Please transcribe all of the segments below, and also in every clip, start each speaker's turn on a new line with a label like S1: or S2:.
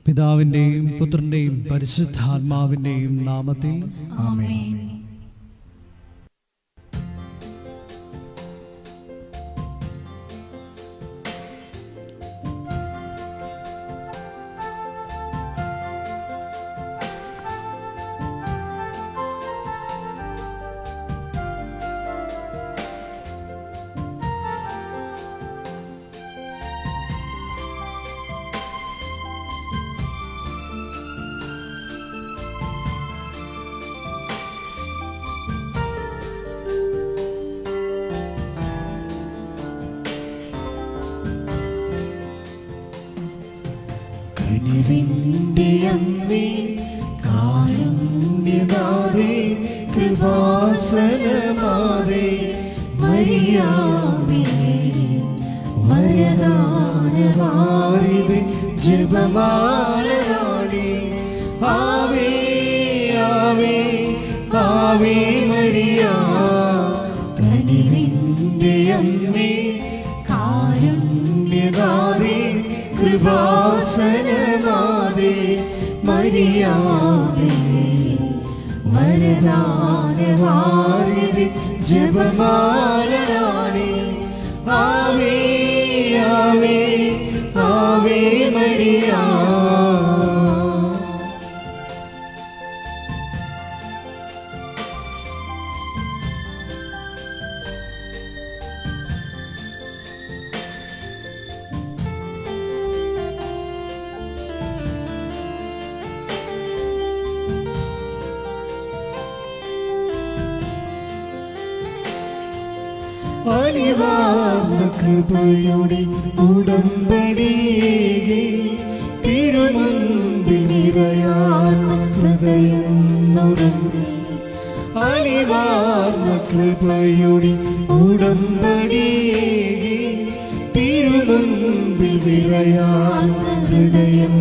S1: പിതാവിന്റെയും പുത്രന്റെയും പരിശുദ്ധാത്മാവിന്റെയും നാമത്തിൽ
S2: ആമേൻ.
S3: കനിവിന്റെ അമ്മേ, കാരുണ്യദാതേ, കൃപാസനമാതേ, മരിയാമേ, വരദാനവാരിധി, ജപമാലരാണി, ആവേ ആവേ ആവേ മരിയ. കനിവിന്റെ അമ്മേ, കാരുണ്യദാതേ, കൃപാസനനാദേ, മരിയാമേ, വരദാനവാരിധി, ജപമാലരാണി, ആവേ ആവേ ആവേ മരിയ. അലിവാർന്ന കൃപയുടെ ഉടമ്പടിയേകി, തിരുമുൻപിൽ നിറയാൻ ഹൃദയം നുറങ്ങി. അലിവാർന്ന കൃപയുടെ ഉടമ്പടിയേകി, തിരുമുൻപിൽ നിറയാൻ ഹൃദയം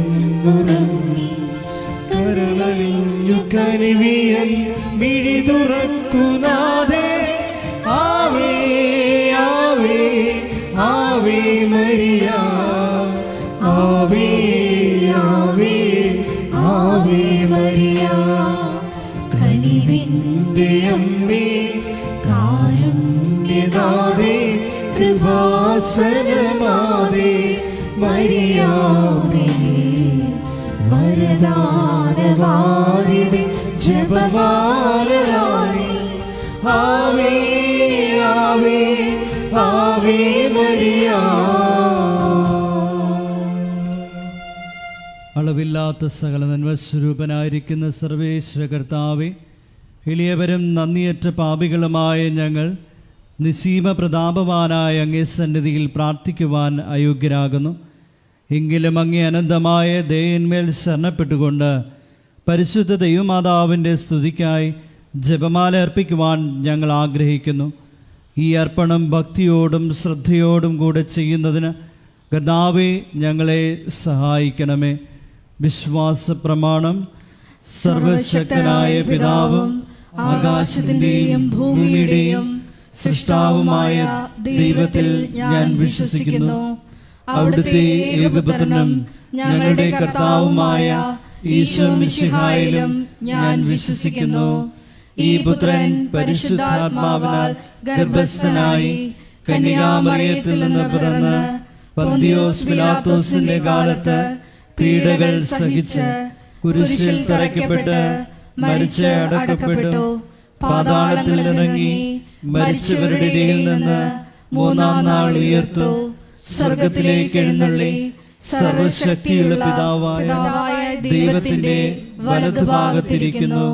S3: നുറങ്ങി. കരളലിഞ്ഞു കനിവിയൻ മിഴി തുറക്കുനാഥേ, ആവേ ആവേ ആവേ മരിയ, ആവേ ആവേ ആവേ മരിയ. കനിവിന്റെ അമ്മേ, കാരുണ്യദാതേ, കൃപാസനമാതേ, മരിയാമേ, വരദാനവാരിധി, ജപമാലരാണി, ആവേ ആവേ ആവേ മരിയ.
S1: അളവില്ലാത്ത സകല നന്മസ്വരൂപനായിരിക്കുന്ന സർവേശ്വര കർത്താവേ, എളിയവരും നന്ദിയറ്റ പാപികളുമായ ഞങ്ങൾ നിസീമ പ്രതാപവാനായ അങ്ങേ സന്നിധിയിൽ പ്രാർത്ഥിക്കുവാൻ അയോഗ്യരാകുന്നു. എങ്കിലും അങ്ങേ അനന്തമായ ദയന്മേൽ ശരണപ്പെട്ടുകൊണ്ട് പരിശുദ്ധ ദൈവമാതാവിൻ്റെ സ്തുതിക്കായി ജപമാല അർപ്പിക്കുവാൻ ഞങ്ങൾ ആഗ്രഹിക്കുന്നു. ഈ അർപ്പണം ഭക്തിയോടും ശ്രദ്ധയോടും കൂടെ ചെയ്യുന്നതിന് കർത്താവേ ഞങ്ങളെ സഹായിക്കണമേ. വിശ്വാസ പ്രമാണം. സർവശക്തനായ പിതാവും ആകാശത്തിൻ്റെയും ഭൂമിയുടെയും സൃഷ്ടാവുമായ ദൈവത്തിൽ ഞാൻ വിശ്വസിക്കുന്നു. അവിടുത്തെ ഏകപുത്രനും ഞങ്ങളുടെ കർത്താവുമായ ഈശോ മിശിഹായിലും ഞാൻ വിശ്വസിക്കുന്നു. ഈ പുത്രൻ പരിശുദ്ധാത്മാവിനാൽ ഗർഭസ്ഥനായി കന്യകാമറിയത്തിൽ നിന്ന് പിറന്ന് പൊന്തിയോസ് പിലാത്തോസിന്റെ കാലത്ത് പീഡകൾ സഹിച്ച് കുരിശിൽ തറയ്ക്കപ്പെട്ട് മരിച്ച് അടക്കപ്പെട്ടു, പാതാളത്തിൽ ഇറങ്ങി മരിച്ചവരുടെ ഇടയിൽ നിന്ന് മൂന്നാം നാൾ ഉയർത്തു, സ്വർഗത്തിലേക്ക് എഴുന്നള്ളി സർവശക്തിയുള്ള പിതാവായ ദൈവത്തിന്റെ വലതുഭാഗത്തിരിക്കുന്നു.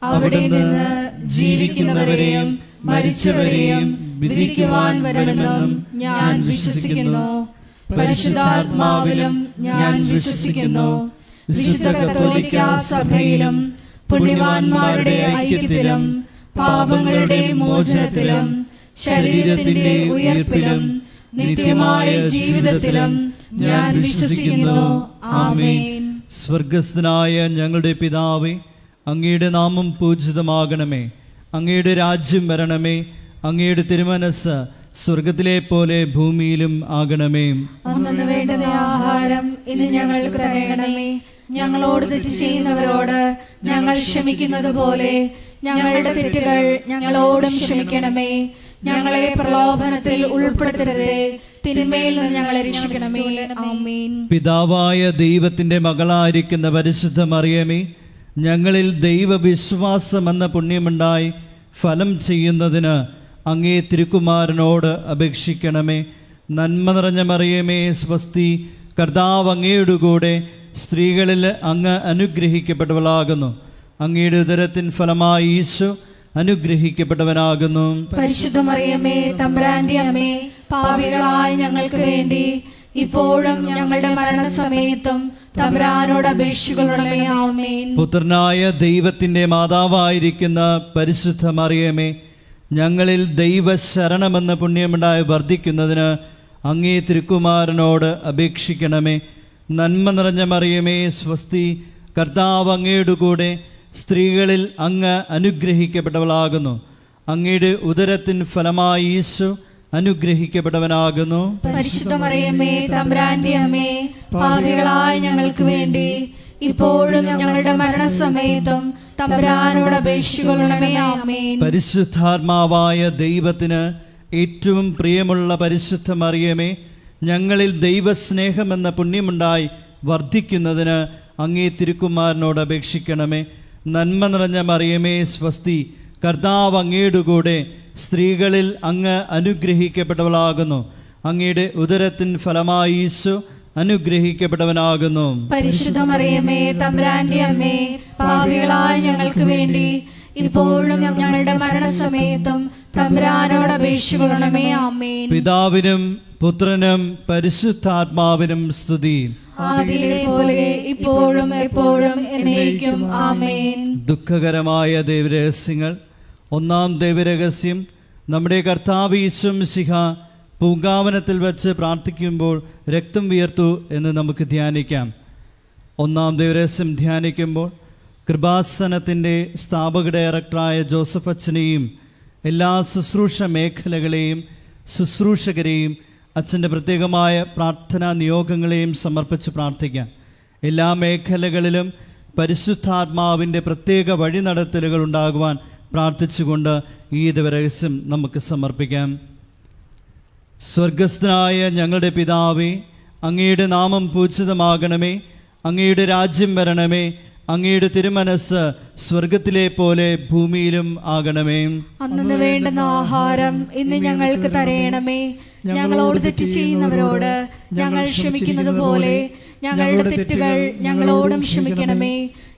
S1: അവിടെ നിന്ന് ജീവിക്കുന്നവരെയും മരിച്ചവരെയും വിധിക്കുവാൻ വരുമെന്നും ഞാൻ വിശ്വസിക്കുന്നു. പരിശുദ്ധാത്മാവിലും ഞാൻ വിശ്വസിക്കുന്നു. വിശുദ്ധ കത്തോലിക്ക സഭയിലും പുണ്യവാന്മാരുടെ ഐക്യത്തിലും പാപങ്ങളുടെ മോചനത്തിലും ശരീരത്തിന്റെ ഉയർപ്പിലും നിത്യമായ ജീവിതത്തിലും ഞാൻ വിശ്വസിക്കുന്നു. ആമേൻ. സ്വർഗസ്ഥനായ ഞങ്ങളുടെ പിതാവേ, അങ്ങയുടെ നാമം പൂജിതമാകണമേ. അങ്ങയുടെ രാജ്യം വരണമേ. അങ്ങയുടെ തിരുമനസ് സ്വർഗത്തിലെ പോലെ ഭൂമിയിലും ആകണമേ.
S2: അന്നു വേണ്ടുന്ന ആഹാരം ഇന്ന് ഞങ്ങൾക്ക് തരണമേ.
S1: ഞങ്ങളോട് തെറ്റ് ചെയ്യുന്നവരോട് ഞങ്ങൾ ക്ഷമിക്കുന്നത് പോലെ ഞങ്ങളുടെ തെറ്റുകൾ ഞങ്ങളോടും ക്ഷമിക്കണമേ. ഞങ്ങളെ പ്രലോഭനത്തിൽ ഉൾപ്പെടുത്തരുതേ, തിന്മയിൽ നിന്ന് ഞങ്ങളെ രക്ഷിക്കണമേ. ആമേൻ.
S2: പിതാവായ ദൈവത്തിന്റെ മകളായിരിക്കുന്ന പരിശുദ്ധ മറിയമേ, ഞങ്ങളിൽ ദൈവവിശ്വാസം എന്ന പുണ്യമുണ്ടായി ഫലം ചെയ്യുന്നതിന് അങ്ങേ തിരുക്കുമാരനോട് അപേക്ഷിക്കണമേ. നന്മ നിറഞ്ഞ മറിയമേ, സ്വസ്തി, കർത്താവ് അങ്ങയുടെ കൂടെ സ്ത്രീകളിൽ അങ്ങ് അനുഗ്രഹിക്കപ്പെട്ടവളാകുന്നു. അങ്ങയുടെ ഉദരത്തിൻ ഫലമായി ഈശോ അനുഗ്രഹിക്കപ്പെട്ടവനാകുന്നു.
S1: പരിശുദ്ധ മറിയമേ, തമ്പുരാന്റെ അമ്മേ, പാപികളായ ഞങ്ങൾക്ക് വേണ്ടി ഇപ്പോഴും ഞങ്ങളുടെ മരണസമയത്തും തമ്പുരാനോട് അപേക്ഷിക്കണമേ. ആമേൻ.
S2: പുത്രനായ ദൈവത്തിന്റെ മാതാവായിരിക്കുന്ന പരിശുദ്ധ മറിയമേ, ഞങ്ങളിൽ ദൈവശരണമെന്ന പുണ്യമുണ്ടായി വർദ്ധിക്കുന്നതിന് അങ്ങേ തിരുക്കുമാരനോട് അപേക്ഷിക്കണമേ. നന്മ നിറഞ്ഞ മറിയമേ, സ്വസ്തി, കർത്താവ് അങ്ങയുടെ കൂടെ സ്ത്രീകളിൽ അങ്ങ് അനുഗ്രഹിക്കപ്പെട്ടവളാകുന്നു. അങ്ങയുടെ ഉദരത്തിൻ ഫലമായി ഈശോ അനുഗ്രഹിക്കപ്പെട്ടവനാകുന്നു.
S1: പരിശുദ്ധ മറിയമേ, തമ്പുരാന്റെ അമ്മേ, പാപികളായ ഞങ്ങൾക്ക് വേണ്ടി ഇപ്പോഴും ഞങ്ങളുടെ മരണസമയത്തും തമ്പുരാനോട് അപേക്ഷിക്കണമേ. ആമേൻ.
S2: പരിശുദ്ധാത്മാവായ ദൈവത്തിന് ഏറ്റവും പ്രിയമുള്ള പരിശുദ്ധ മറിയമേ, ഞങ്ങളിൽ ദൈവസ്നേഹമെന്ന പുണ്യമുണ്ടായി വർദ്ധിക്കുന്നതിന് അങ്ങേ തിരുക്കുമാരനോട് അപേക്ഷിക്കണമേ. നന്മ നിറഞ്ഞ മറിയമേ, സ്വസ്തി, കർത്താവ് അങ്ങയുടെ കൂടെ സ്ത്രീകളിൽ അങ്ങ് അനുഗ്രഹിക്കപ്പെട്ടവളാകുന്നു. അങ്ങയുടെ ഉദരത്തിൻ ഫലമായി ഈശോ അനുഗ്രഹിക്കപ്പെട്ടവനാകുന്നു.
S1: പരിശുദ്ധ മറിയമേ, തമ്പുരാന്റെ അമ്മേ, പാപികളായ ഞങ്ങൾക്ക് വേണ്ടി ഇപ്പോഴും ഞങ്ങളുടെ മരണസമയത്തും തമ്പുരാനോട് അപേക്ഷിക്കണമേ. ആമേൻ.
S2: പിതാവിനും പുത്രനും പരിശുദ്ധാത്മാവിനും സ്തുതി.
S1: ആദിയിലെ പോലെ ഇപ്പോഴും എപ്പോഴും എന്നേക്കും. ആമേൻ.
S2: ദുഃഖകരമായ ദൈവരഹസ്യങ്ങൾ. ഒന്നാം ദൈവരഹസ്യം, നമ്മുടെ കർത്താവ് ഈശോ മിശിഹ പൂങ്കാവനത്തിൽ വച്ച് പ്രാർത്ഥിക്കുമ്പോൾ രക്തം വിയർത്തു എന്ന് നമുക്ക് ധ്യാനിക്കാം. ഒന്നാം ദൈവരഹസ്യം ധ്യാനിക്കുമ്പോൾ കൃപാസനത്തിൻ്റെ സ്ഥാപക ഡയറക്ടറായ ജോസഫ് അച്ഛനെയും എല്ലാ ശുശ്രൂഷ മേഖലകളെയും ശുശ്രൂഷകരെയും അച്ഛൻ്റെ പ്രത്യേകമായ പ്രാർത്ഥനാ നിയോഗങ്ങളെയും സമർപ്പിച്ച് പ്രാർത്ഥിക്കാം. എല്ലാ മേഖലകളിലും പരിശുദ്ധാത്മാവിൻ്റെ പ്രത്യേക വഴിനടത്തലുകൾ ഉണ്ടാകുവാൻ പ്രാർത്ഥിച്ചുകൊണ്ട് ഈ ദിവരഹസ്യം നമുക്ക് സമർപ്പിക്കാം. സ്വർഗസ്ഥനായ ഞങ്ങളുടെ പിതാവേ, അങ്ങയുടെ നാമം പൂജിതമാകണമേ. അങ്ങയുടെ രാജ്യം വരണമേ. അങ്ങയുടെ തിരുമനസ് സ്വർഗത്തിലെ പോലെ ഭൂമിയിലും ആകണമേ.
S1: അന്നു വേണ്ടുന്ന ആഹാരം ഇന്ന് ഞങ്ങൾക്ക് തരയണമേ. ഞങ്ങളോട് തെറ്റ് ചെയ്യുന്നവരോട് ഞങ്ങൾ ക്ഷമിക്കുന്നത് പോലെ ഞങ്ങളുടെ തെറ്റുകൾ ഞങ്ങളോടും ക്ഷമിക്കണമേ.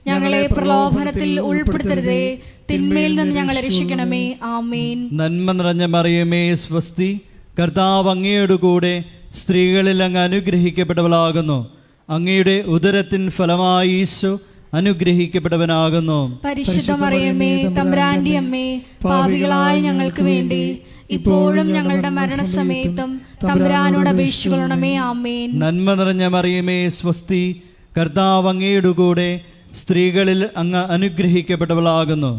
S1: ഞങ്ങളെ പ്രലോഭനത്തിൽ ഉൾപ്പെടുത്തരുതേ, തിന്മയിൽ നിന്ന് ഞങ്ങളെ രക്ഷിക്കണമേ. ആമേൻ.
S2: നന്മ നിറഞ്ഞ മറിയമേ, സ്വസ്തി, കർത്താവ് അങ്ങയുടെ കൂടെ സ്ത്രീകളിൽ അങ്ങ് അനുഗ്രഹിക്കപ്പെട്ടവളാകുന്നു. അങ്ങയുടെ ഉദരത്തിൻ ഫലമായി ഈശോ അനുഗ്രഹിക്കപ്പെട്ടവനാകുന്നു.
S1: പരിശുദ്ധ മറിയമേ, തമ്പുരാന്റെ അമ്മേ, പാപികളായ ഞങ്ങൾക്ക് വേണ്ടി ഇപ്പോഴും ഞങ്ങളുടെ മരണസമയത്തും തമ്പുരാനോട് അപേക്ഷിക്കണമേ. ആമേൻ.
S2: നന്മ നിറഞ്ഞ മറിയമേ, സ്വസ്തി, കർത്താവ് അങ്ങയുടെ കൂടെ സ്ത്രീകളിൽ അങ്ങ് അനുഗ്രഹിക്കപ്പെട്ടവളാകുന്നു.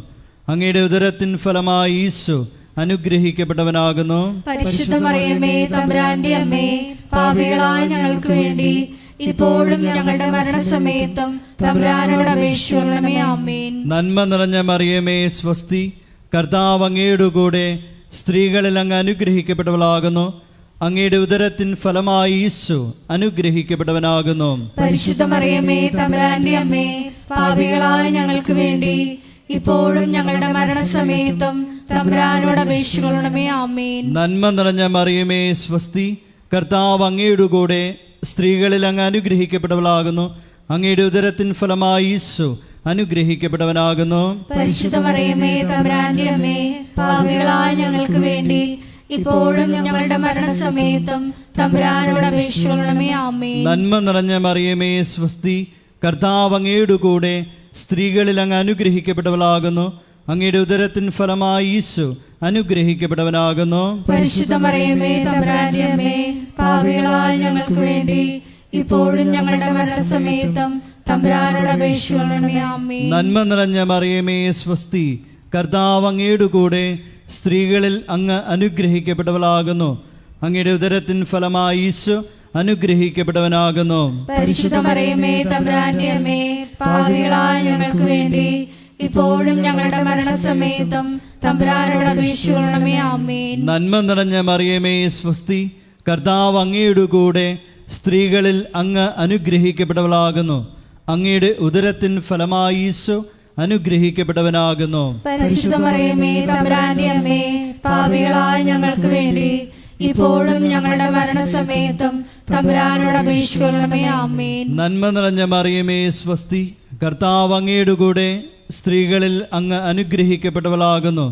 S2: അങ്ങയുടെ ഉദരത്തിൻ ഫലമായി ഈശോ അനുഗ്രഹിക്കപ്പെട്ടവനാകുന്നു.
S1: പരിശുദ്ധ മറിയമേ, തമ്പുരാന്റെ അമ്മേ, പാപികളായ ഞങ്ങൾക്ക് വേണ്ടി ഇപ്പോഴും ഞങ്ങളുടെ മരണസമയത്തും തമ്പുരാനോട് അപേക്ഷിക്കണമേ. ആമേൻ.
S2: നന്മ നിറഞ്ഞ മറിയമേ, സ്വസ്തി, കർത്താവ് അങ്ങയുടെ കൂടെ സ്ത്രീകളിൽ അങ്ങ് അനുഗ്രഹിക്കപ്പെട്ടവളാകുന്നു. അങ്ങയുടെ ഉദരത്തിൻ ഫലമായി ഈശോ അനുഗ്രഹിക്കപ്പെട്ടവനാകുന്നു.
S1: പരിശുദ്ധ മറിയമേ, തമ്പുരാന്റെ അമ്മേ, പാപികളായ ഞങ്ങൾക്ക് വേണ്ടി ഇപ്പോഴും ഞങ്ങളുടെ മരണസമയത്തും തമ്പുരാനോട് അപേക്ഷിക്കണമേ. ആമേൻ.
S2: നന്മ നിറഞ്ഞ മറിയമേ, സ്വസ്തി, കർത്താവ് അങ്ങയുടെ കൂടെ സ്ത്രീകളിൽ അങ്ങ് അനുഗ്രഹിക്കപ്പെട്ടവളാകുന്നു. അങ്ങയുടെ ഉദരത്തിൻ ഫലമായി ഈശോ അനുഗ്രഹിക്കപ്പെട്ടവനാകുന്നു.
S1: പരിശുദ്ധ മറിയമേ, തമ്പുരാന്റെ അമ്മേ, പാപികളായ ഞങ്ങൾക്ക് വേണ്ടി ഇപ്പോഴും ഞങ്ങളുടെ മരണസമയത്തും തമ്പുരാനോട് അപേക്ഷിക്കണമേ. ആമേൻ.
S2: നന്മ നിറഞ്ഞ മറിയമേ, സ്വസ്തി, കർത്താവ് അങ്ങയുടെ കൂടെ സ്ത്രീകളിൽ അങ്ങ് അനുഗ്രഹിക്കപ്പെട്ടവളാകുന്നു. അങ്ങയുടെ ഉദരത്തിൻ ഫലമായി ഈശോ അനുഗ്രഹിക്കപ്പെട്ടവനാകുന്നു.
S1: പരിശുദ്ധ മറിയമേ, തമ്പുരാന്റെ അമ്മേ, പാപികളായ ഞങ്ങൾക്ക് വേണ്ടി ഇപ്പോഴും ഞങ്ങളുടെ മരണസമയത്തും തമ്പുരാനോട് അപേക്ഷിക്കണമേ. ആമേൻ.
S2: നന്മ നിറഞ്ഞ മറിയമേ, സ്വസ്തി, കർത്താവ് അങ്ങയുടെ കൂടെ സ്ത്രീകളിൽ അങ്ങ് അനുഗ്രഹിക്കപ്പെട്ടവളാകുന്നു. അങ്ങയുടെ ഉദരത്തിൻ ഫലമായി ഈശോ അനുഗ്രഹിക്കപ്പെട്ടവനാകുന്നു.
S1: പരിശുദ്ധ മറിയമേ തമ്പുരാന്റെ അമ്മേ, പാപികളായ ഞങ്ങൾക്ക് വേണ്ടി ഇപ്പോഴും ഞങ്ങളുടെ മരണസമയത്തും തമ്പുരാനോട് അപേക്ഷിക്കണമേ. ആമേൻ.
S2: നന്മ നിറഞ്ഞ മറിയമേ സ്വസ്തി, കർത്താവ് അങ്ങയുടെ കൂടെ സ്ത്രീകളിൽ അങ്ങ് അനുഗ്രഹിക്കപ്പെട്ടവളാകുന്നു. അങ്ങയുടെ ഉദരത്തിൻ ഫലമായി ഈശോ അനുഗ്രഹിക്കപ്പെട്ടവനാകുന്നു.
S1: പരിശുദ്ധ മറിയമേ തമ്പുരാന്റെ അമ്മേ, പാപികളായ ഞങ്ങൾക്ക് വേണ്ടി ഇപ്പോഴും ഞങ്ങളുടെ മരണസമയത്തും തമ്പുരാനോട് അപേക്ഷിക്കണമേ. ആമേൻ.
S2: നന്മ നിറഞ്ഞ മറിയമേ സ്വസ്തി, കർത്താവ് അങ്ങയുടെ കൂടെ സ്ത്രീകളിൽ അങ്ങ് അനുഗ്രഹിക്കപ്പെട്ടവളാകുന്നു.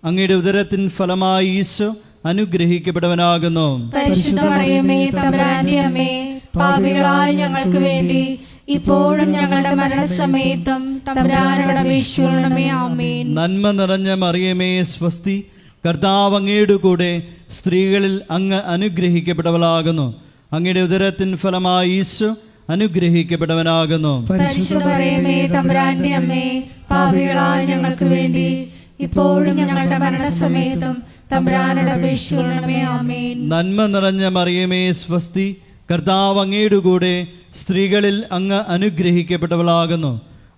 S2: അങ്ങയുടെ ഉദരത്തിൻ ഫലമായി ഈശോ അനുഗ്രഹിക്കപ്പെട്ടവനാകുന്നു.
S1: പരിശുദ്ധ മറിയമേ തമ്പുരാന്റെ അമ്മേ, പാപികളായ ഞങ്ങൾക്ക് വേണ്ടി ഇപ്പോഴും ഞങ്ങളുടെ മരണസമയത്തും തമ്പുരാനോട് അപേക്ഷിക്കണമേ. ആമേൻ.
S2: നന്മ നിറഞ്ഞ മറിയമേ സ്വസ്തി, കർത്താവ് അങ്ങയുടെ കൂടെ സ്ത്രീകളിൽ അങ്ങ് അനുഗ്രഹിക്കപ്പെട്ടവളാകുന്നു. അങ്ങയുടെ ഉദരത്തിൻ ഫലമായി ഈശോ അനുഗ്രഹിക്കപ്പെട്ടവനാകുന്നു.
S1: പരിശുദ്ധ മറിയമേ തമ്പുരാന്റെ അമ്മേ, പാപികളായ ഞങ്ങൾക്ക് വേണ്ടി ഇപ്പോഴും ഞങ്ങളുടെ മരണസമയത്തും തമ്പുരാനോട് അപേക്ഷിക്കണമേ. ആമേൻ.
S2: നന്മ നിറഞ്ഞ മറിയമേ സ്വസ്തി, കർത്താവ് അങ്ങയുടെ കൂടെ സ്ത്രീകളിൽ അങ്ങ് അനുഗ്രഹിക്കപ്പെട്ടവളാകുന്നു.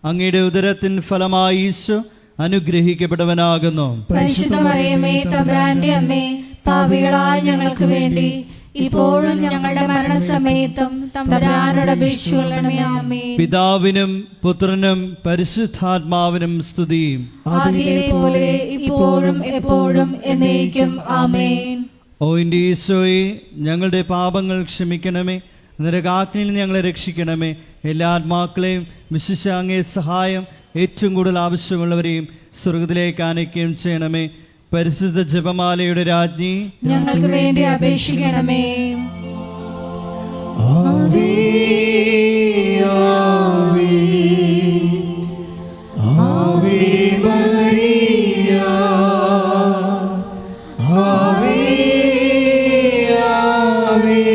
S2: അങ്ങയുടെ ഉദരത്തിൻ ഫലമായി ഈശോ അനുഗ്രഹിക്കപ്പെട്ടവനാകുന്നു.
S1: പരിശുദ്ധ മറിയമേ തമ്പുരാന്റെ അമ്മേ, പാപികളായ ഞങ്ങൾക്ക് വേണ്ടി ഇപ്പോഴും ഞങ്ങളുടെ മരണസമയത്തും തമ്പുരാനോട് അപേക്ഷിക്കണമേ. ആമേൻ.
S2: പിതാവിനും പുത്രനും പരിശുദ്ധാത്മാവിനും സ്തുതി.
S1: ആദിയിലെ പോലെ ഇപ്പോഴും എപ്പോഴും എന്നേക്കും. ആമേൻ.
S2: ഓ എൻ്റെ ഈശോയെ, ഞങ്ങളുടെ പാപങ്ങൾ ക്ഷമിക്കണമേ, നരകാഗ്നിയിൽ നിന്ന് ഞങ്ങളെ രക്ഷിക്കണമേ. എല്ലാ ആത്മാക്കളെയും വിശിഷ്യ അങ്ങേ സഹായം ഏറ്റവും കൂടുതൽ ആവശ്യമുള്ളവരെയും സ്വർഗത്തിലേക്ക് ആനയിക്കുകയും ചെയ്യണമേ. പരിശുദ്ധ ജപമാലയുടെ രാജ്ഞി,
S1: ഞങ്ങൾക്ക് വേണ്ടി അപേക്ഷിക്കണമേ.
S3: ആവേ ആവേ ആവേ മരിയ, ആവേ ആവേ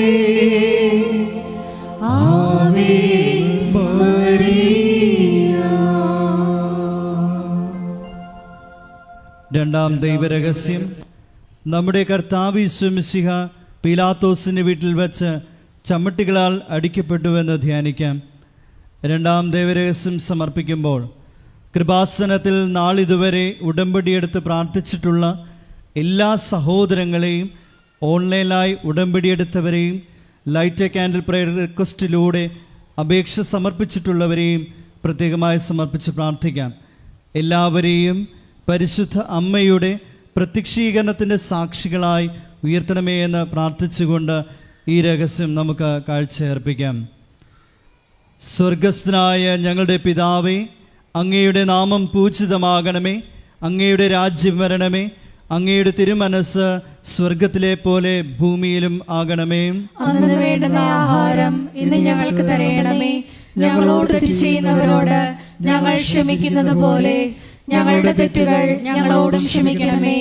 S3: ആവേ മരിയ.
S2: രണ്ടാം ദൈവരഹസ്യം. നമ്മുടെ കർത്താവ് യേശു മിശിഹ പീലാത്തോസിന്റെ വീട്ടിൽ വെച്ച് ചമ്മട്ടികളാൽ അടിക്കപ്പെട്ടുവെന്ന് ധ്യാനിക്കാം. രണ്ടാം ദൈവരഹസ്യം സമർപ്പിക്കുമ്പോൾ കൃപാസനത്തിൽ നാളിതുവരെ ഉടമ്പടിയെടുത്ത് പ്രാർത്ഥിച്ചിട്ടുള്ള എല്ലാ സഹോദരങ്ങളെയും, ഓൺലൈനായി ഉടമ്പടിയെടുത്തവരെയും, ലൈറ്റ് എ കാൻഡിൽ പ്രയർ റിക്വസ്റ്റിലൂടെ അപേക്ഷ സമർപ്പിച്ചിട്ടുള്ളവരെയും പ്രത്യേകമായി സമർപ്പിച്ച് പ്രാർത്ഥിക്കാം. എല്ലാവരെയും പരിശുദ്ധ അമ്മയുടെ പ്രത്യക്ഷീകരണത്തിൻ്റെ സാക്ഷികളായി ഉയർത്തണമേ എന്ന് പ്രാർത്ഥിച്ചുകൊണ്ട് ഈ രഹസ്യം നമുക്ക് കാഴ്ചയർപ്പിക്കാം. സ്വർഗസ്ഥനായ ഞങ്ങളുടെ പിതാവേ, അങ്ങയുടെ നാമം പൂജിതമാകണമേ. അങ്ങയുടെ രാജ്യം വരണമേ. അങ്ങയുടെ തിരുമനസ് സ്വർഗത്തിലെ പോലെ ഭൂമിയിലും ആകണമേ.
S1: അന്നു വേണ്ടുന്ന ആഹാരം ഇന്ന് ഞങ്ങൾക്ക് തരയണമേ. ഞങ്ങളോട് തെറ്റ് ചെയ്യുന്നവരോട് ഞങ്ങൾ ക്ഷമിക്കുന്നത് പോലെ ഞങ്ങളുടെ തെറ്റുകൾ ഞങ്ങളോടും ക്ഷമിക്കണമേ.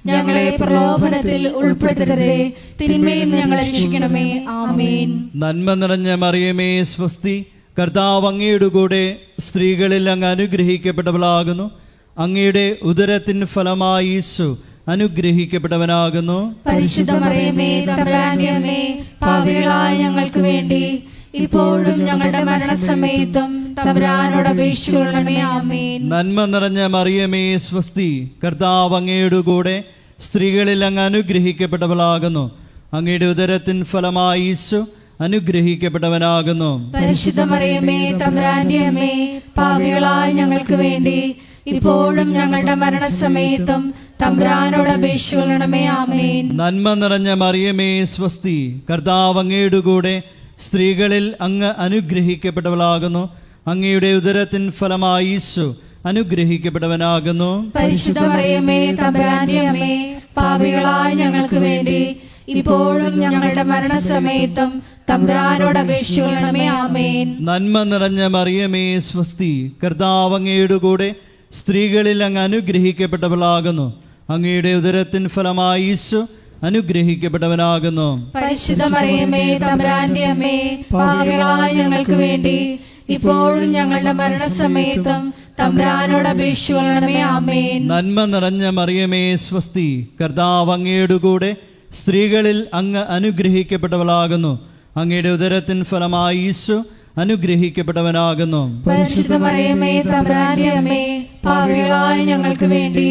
S1: ഞങ്ങളെ പ്രലോഭനത്തിൽ ഉൾപ്പെടുത്തരുതേ, തിന്മയിൽ നിന്ന് ഞങ്ങളെ രക്ഷിക്കണമേ. ആമേൻ.
S2: നന്മ നിറഞ്ഞ മറിയമേ സ്വസ്തി, കർത്താവ് അങ്ങയുടെ കൂടെ സ്ത്രീകളിൽ അങ്ങ് അനുഗ്രഹിക്കപ്പെട്ടവളാകുന്നു. അങ്ങയുടെ ഉദരത്തിൻ ഫലമായി ഈശോ അനുഗ്രഹിക്കപ്പെട്ടവനാകുന്നു.
S1: പരിശുദ്ധ മറിയമേ തമ്പുരാന്റെ അമ്മേ, പാപികളായ ഞങ്ങൾക്ക് വേണ്ടി ഇപ്പോഴും ഞങ്ങളുടെ മരണസമയത്തും തമ്പുരാനോട് അപേക്ഷിക്കണമേ. ആമേൻ.
S2: നന്മ നിറഞ്ഞ മറിയമേ സ്വസ്തി, കർത്താവ് അങ്ങയുടെ കൂടെ സ്ത്രീകളിൽ അങ്ങ് അനുഗ്രഹിക്കപ്പെട്ടവളാകുന്നു. അങ്ങയുടെ ഉദരത്തിൻ ഫലമായി ഈശോ അനുഗ്രഹിക്കപ്പെട്ടവനാകുന്നു.
S1: പരിശുദ്ധ മറിയമേ തമ്പുരാന്റെ അമ്മേ, പാപികളായ ഞങ്ങൾക്ക് വേണ്ടി ഇപ്പോഴും ഞങ്ങളുടെ മരണസമയത്തും തമ്പുരാനോട് അപേക്ഷിക്കണമേ. ആമേൻ.
S2: നന്മ നിറഞ്ഞ മറിയമേ സ്വസ്തി, കർത്താവ് അങ്ങയുടെ കൂടെ സ്ത്രീകളിൽ അങ്ങ് അനുഗ്രഹിക്കപ്പെട്ടവളാകുന്നു. അങ്ങയുടെ ഉദരത്തിൻ ഫലമായി ഈശോ അനുഗ്രഹിക്കപ്പെട്ടവനാകുന്നു.
S1: പരിശുദ്ധ മറിയമേ തമ്പുരാന്റെ അമ്മേ, പാപികളായ ഞങ്ങൾക്ക് വേണ്ടി ഇപ്പോഴും ഞങ്ങളുടെ മരണസമയത്തും തമ്പുരാനോട് അപേക്ഷിക്കണമേ. ആമേൻ.
S2: നന്മ നിറഞ്ഞ മറിയമേ സ്വസ്തി, കർത്താവ് അങ്ങയുടെ കൂടെ സ്ത്രീകളിൽ അങ്ങ് അനുഗ്രഹിക്കപ്പെട്ടവളാകുന്നു. അങ്ങയുടെ ഉദരത്തിൻ ഫലമായി ഈശോ അനുഗ്രഹിക്കപ്പെട്ടവനാകുന്നു.
S1: പരിശുദ്ധ മറിയമേ തമ്പുരാന്റെ അമ്മേ, പാപികളായ ഞങ്ങൾക്ക് വേണ്ടി ഇപ്പോഴും ഞങ്ങളുടെ മരണസമയത്തും തമ്പുരാനോട് അപേക്ഷിക്കണമേ. ആമേൻ.
S2: നന്മ നിറഞ്ഞ മറിയമേ സ്വസ്തി, കർത്താവ് അങ്ങയുടെ കൂടെ സ്ത്രീകളിൽ അങ്ങ് അനുഗ്രഹിക്കപ്പെട്ടവളാകുന്നു. അങ്ങയുടെ ഉദരത്തിൻ ഫലമായി ഈശോ അനുഗ്രഹിക്കപ്പെട്ടവനാകുന്നു.
S1: പരിശുദ്ധ മറിയമേ തമ്പുരാന്റെ അമ്മേ, പാപികളായ ഞങ്ങൾക്ക് വേണ്ടി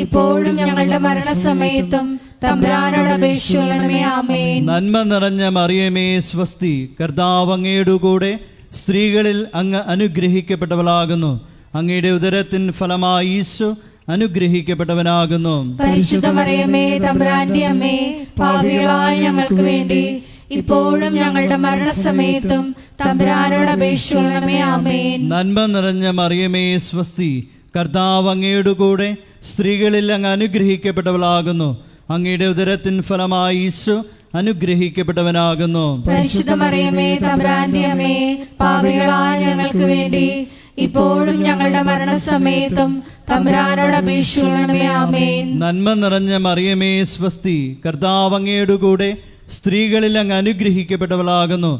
S1: ഇപ്പോഴും ഞങ്ങളുടെ മരണസമയത്തും തമ്പുരാനോട് അപേക്ഷിക്കണമേ. ആമേൻ.
S2: നന്മ നിറഞ്ഞ മറിയമേ സ്വസ്തി, കർത്താവ് അങ്ങയുടെ കൂടെ സ്ത്രീകളിൽ അങ്ങ് അനുഗ്രഹിക്കപ്പെട്ടവളാകുന്നു. അങ്ങയുടെ ഉദരത്തിൻ ഫലമായി ഈശോ അനുഗ്രഹിക്കപ്പെട്ടവനാകുന്നു.
S1: പരിശുദ്ധ മറിയമേ തമ്പുരാന്റെ അമ്മേ, പാപികളായ ഞങ്ങൾക്ക് വേണ്ടി ഇപ്പോഴും ഞങ്ങളുടെ മരണസമയത്തും തമ്പുരാനോട് അപേക്ഷിക്കണമേ. ആമേൻ.
S2: നന്മ നിറഞ്ഞ മറിയമേ സ്വസ്തി, കർത്താവ് അങ്ങയുടെ കൂടെ സ്ത്രീകളിൽ അങ്ങ് അനുഗ്രഹിക്കപ്പെട്ടവളാകുന്നു. അങ്ങയുടെ ഉദരത്തിൻ ഫലമായി ഈശോ അനുഗ്രഹിക്കപ്പെട്ടവനാകുന്നു.
S1: പരിശുദ്ധ മറിയമേ തമ്പുരാന്റെ അമ്മേ, പാപികളായ ഞങ്ങൾക്ക് വേണ്ടി ഇപ്പോഴും ഞങ്ങളുടെ മരണസമയത്തും തമ്പുരാനോട് അപേക്ഷിക്കണമേ. ആമേൻ.
S2: നന്മ നിറഞ്ഞ മറിയമേ സ്വസ്തി, കർത്താവ് അങ്ങയുടെ കൂടെ സ്ത്രീകളിൽ അങ്ങ് അനുഗ്രഹിക്കപ്പെട്ടവളാകുന്നു.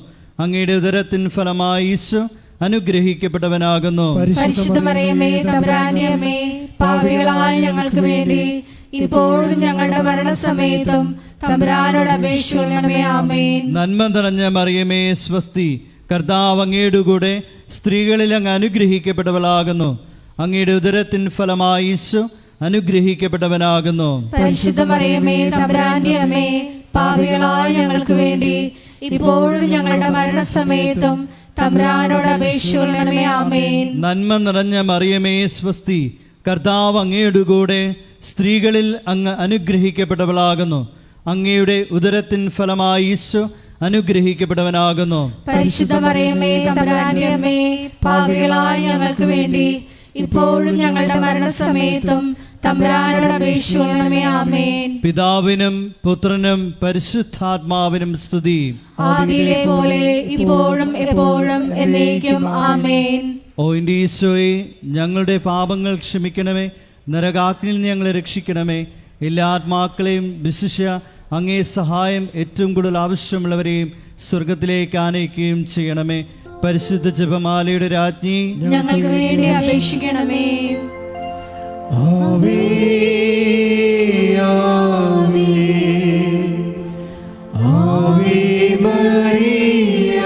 S2: അങ്ങയുടെ ഉദരത്തിൻ ഫലമായി ഈശോ അനുഗ്രഹിക്കപ്പെട്ടവനാകുന്നു.
S1: പരിശുദ്ധ മറിയമേ തമ്പുരാന്റെ അമ്മേ, പാപികളായ ഞങ്ങൾക്ക് വേണ്ടി ഇപ്പോഴും ഞങ്ങളുടെ മരണസമയത്തും തമ്പുരാനോട് അപേക്ഷിക്കണമേ. ആമേൻ.
S2: നന്മ നിറഞ്ഞ മറിയമേ സ്വസ്തി, കർത്താവ് അങ്ങയുടെ കൂടെ സ്ത്രീകളിൽ അങ്ങ് അനുഗ്രഹിക്കപ്പെട്ടവളാകുന്നു. അങ്ങയുടെ ഉദരത്തിൻ ഫലമായി ഈശോ അനുഗ്രഹിക്കപ്പെട്ടവനാകുന്നു.
S1: പരിശുദ്ധ മറിയമേ തമ്പുരാന്റെ അമ്മേ, പാപികളായ ഞങ്ങൾക്ക് വേണ്ടി ഇപ്പോഴും ഞങ്ങളുടെ മരണസമയത്തും തമ്പുരാനോട് അപേക്ഷിക്കണമേ. ആമേൻ.
S2: നന്മ നിറഞ്ഞ മറിയമേ സ്വസ്തി, കർത്താവ് അങ്ങയുടെ കൂടെ സ്ത്രീകളിൽ അങ്ങ് അനുഗ്രഹിക്കപ്പെട്ടവളാകുന്നു. അങ്ങയുടെ ഉദരത്തിൻ ഫലമായി ഈശോ അനുഗ്രഹിക്കപ്പെട്ടവനാകുന്നു.
S1: പരിശുദ്ധ മറിയമേ തമ്പുരാന്റെ അമ്മേ, പാപികളായ ഞങ്ങൾക്ക് വേണ്ടി ഇപ്പോഴും ഞങ്ങളുടെ മരണസമയത്തും തമ്പുരാനോട് അപേക്ഷിക്കണമേ. ആമേൻ.
S2: പിതാവിനും പുത്രനും പരിശുദ്ധാത്മാവിനും സ്തുതി.
S1: ആദിയിലെ പോലെ ഇപ്പോഴും എപ്പോഴും എന്നേക്കും. ആമേൻ.
S2: ഓ എൻ്റെ ഈശോയെ, ഞങ്ങളുടെ പാപങ്ങൾ ക്ഷമിക്കണമേ, നരകാഗ്നിയിൽ നിന്ന് ഞങ്ങളെ രക്ഷിക്കണമേ. എല്ലാ ആത്മാക്കളെയും വിശിഷ്യ അങ്ങേ സഹായം ഏറ്റവും കൂടുതൽ ആവശ്യമുള്ളവരെയും സ്വർഗത്തിലേക്ക് ആനയിക്കുകയും ചെയ്യണമേ. പരിശുദ്ധ ജപമാലയുടെ രാജ്ഞി,
S1: ഞങ്ങൾക്ക് വേണ്ടി അപേക്ഷിക്കണമേ.
S3: ആവേ ആവേ ആവേ മരിയ,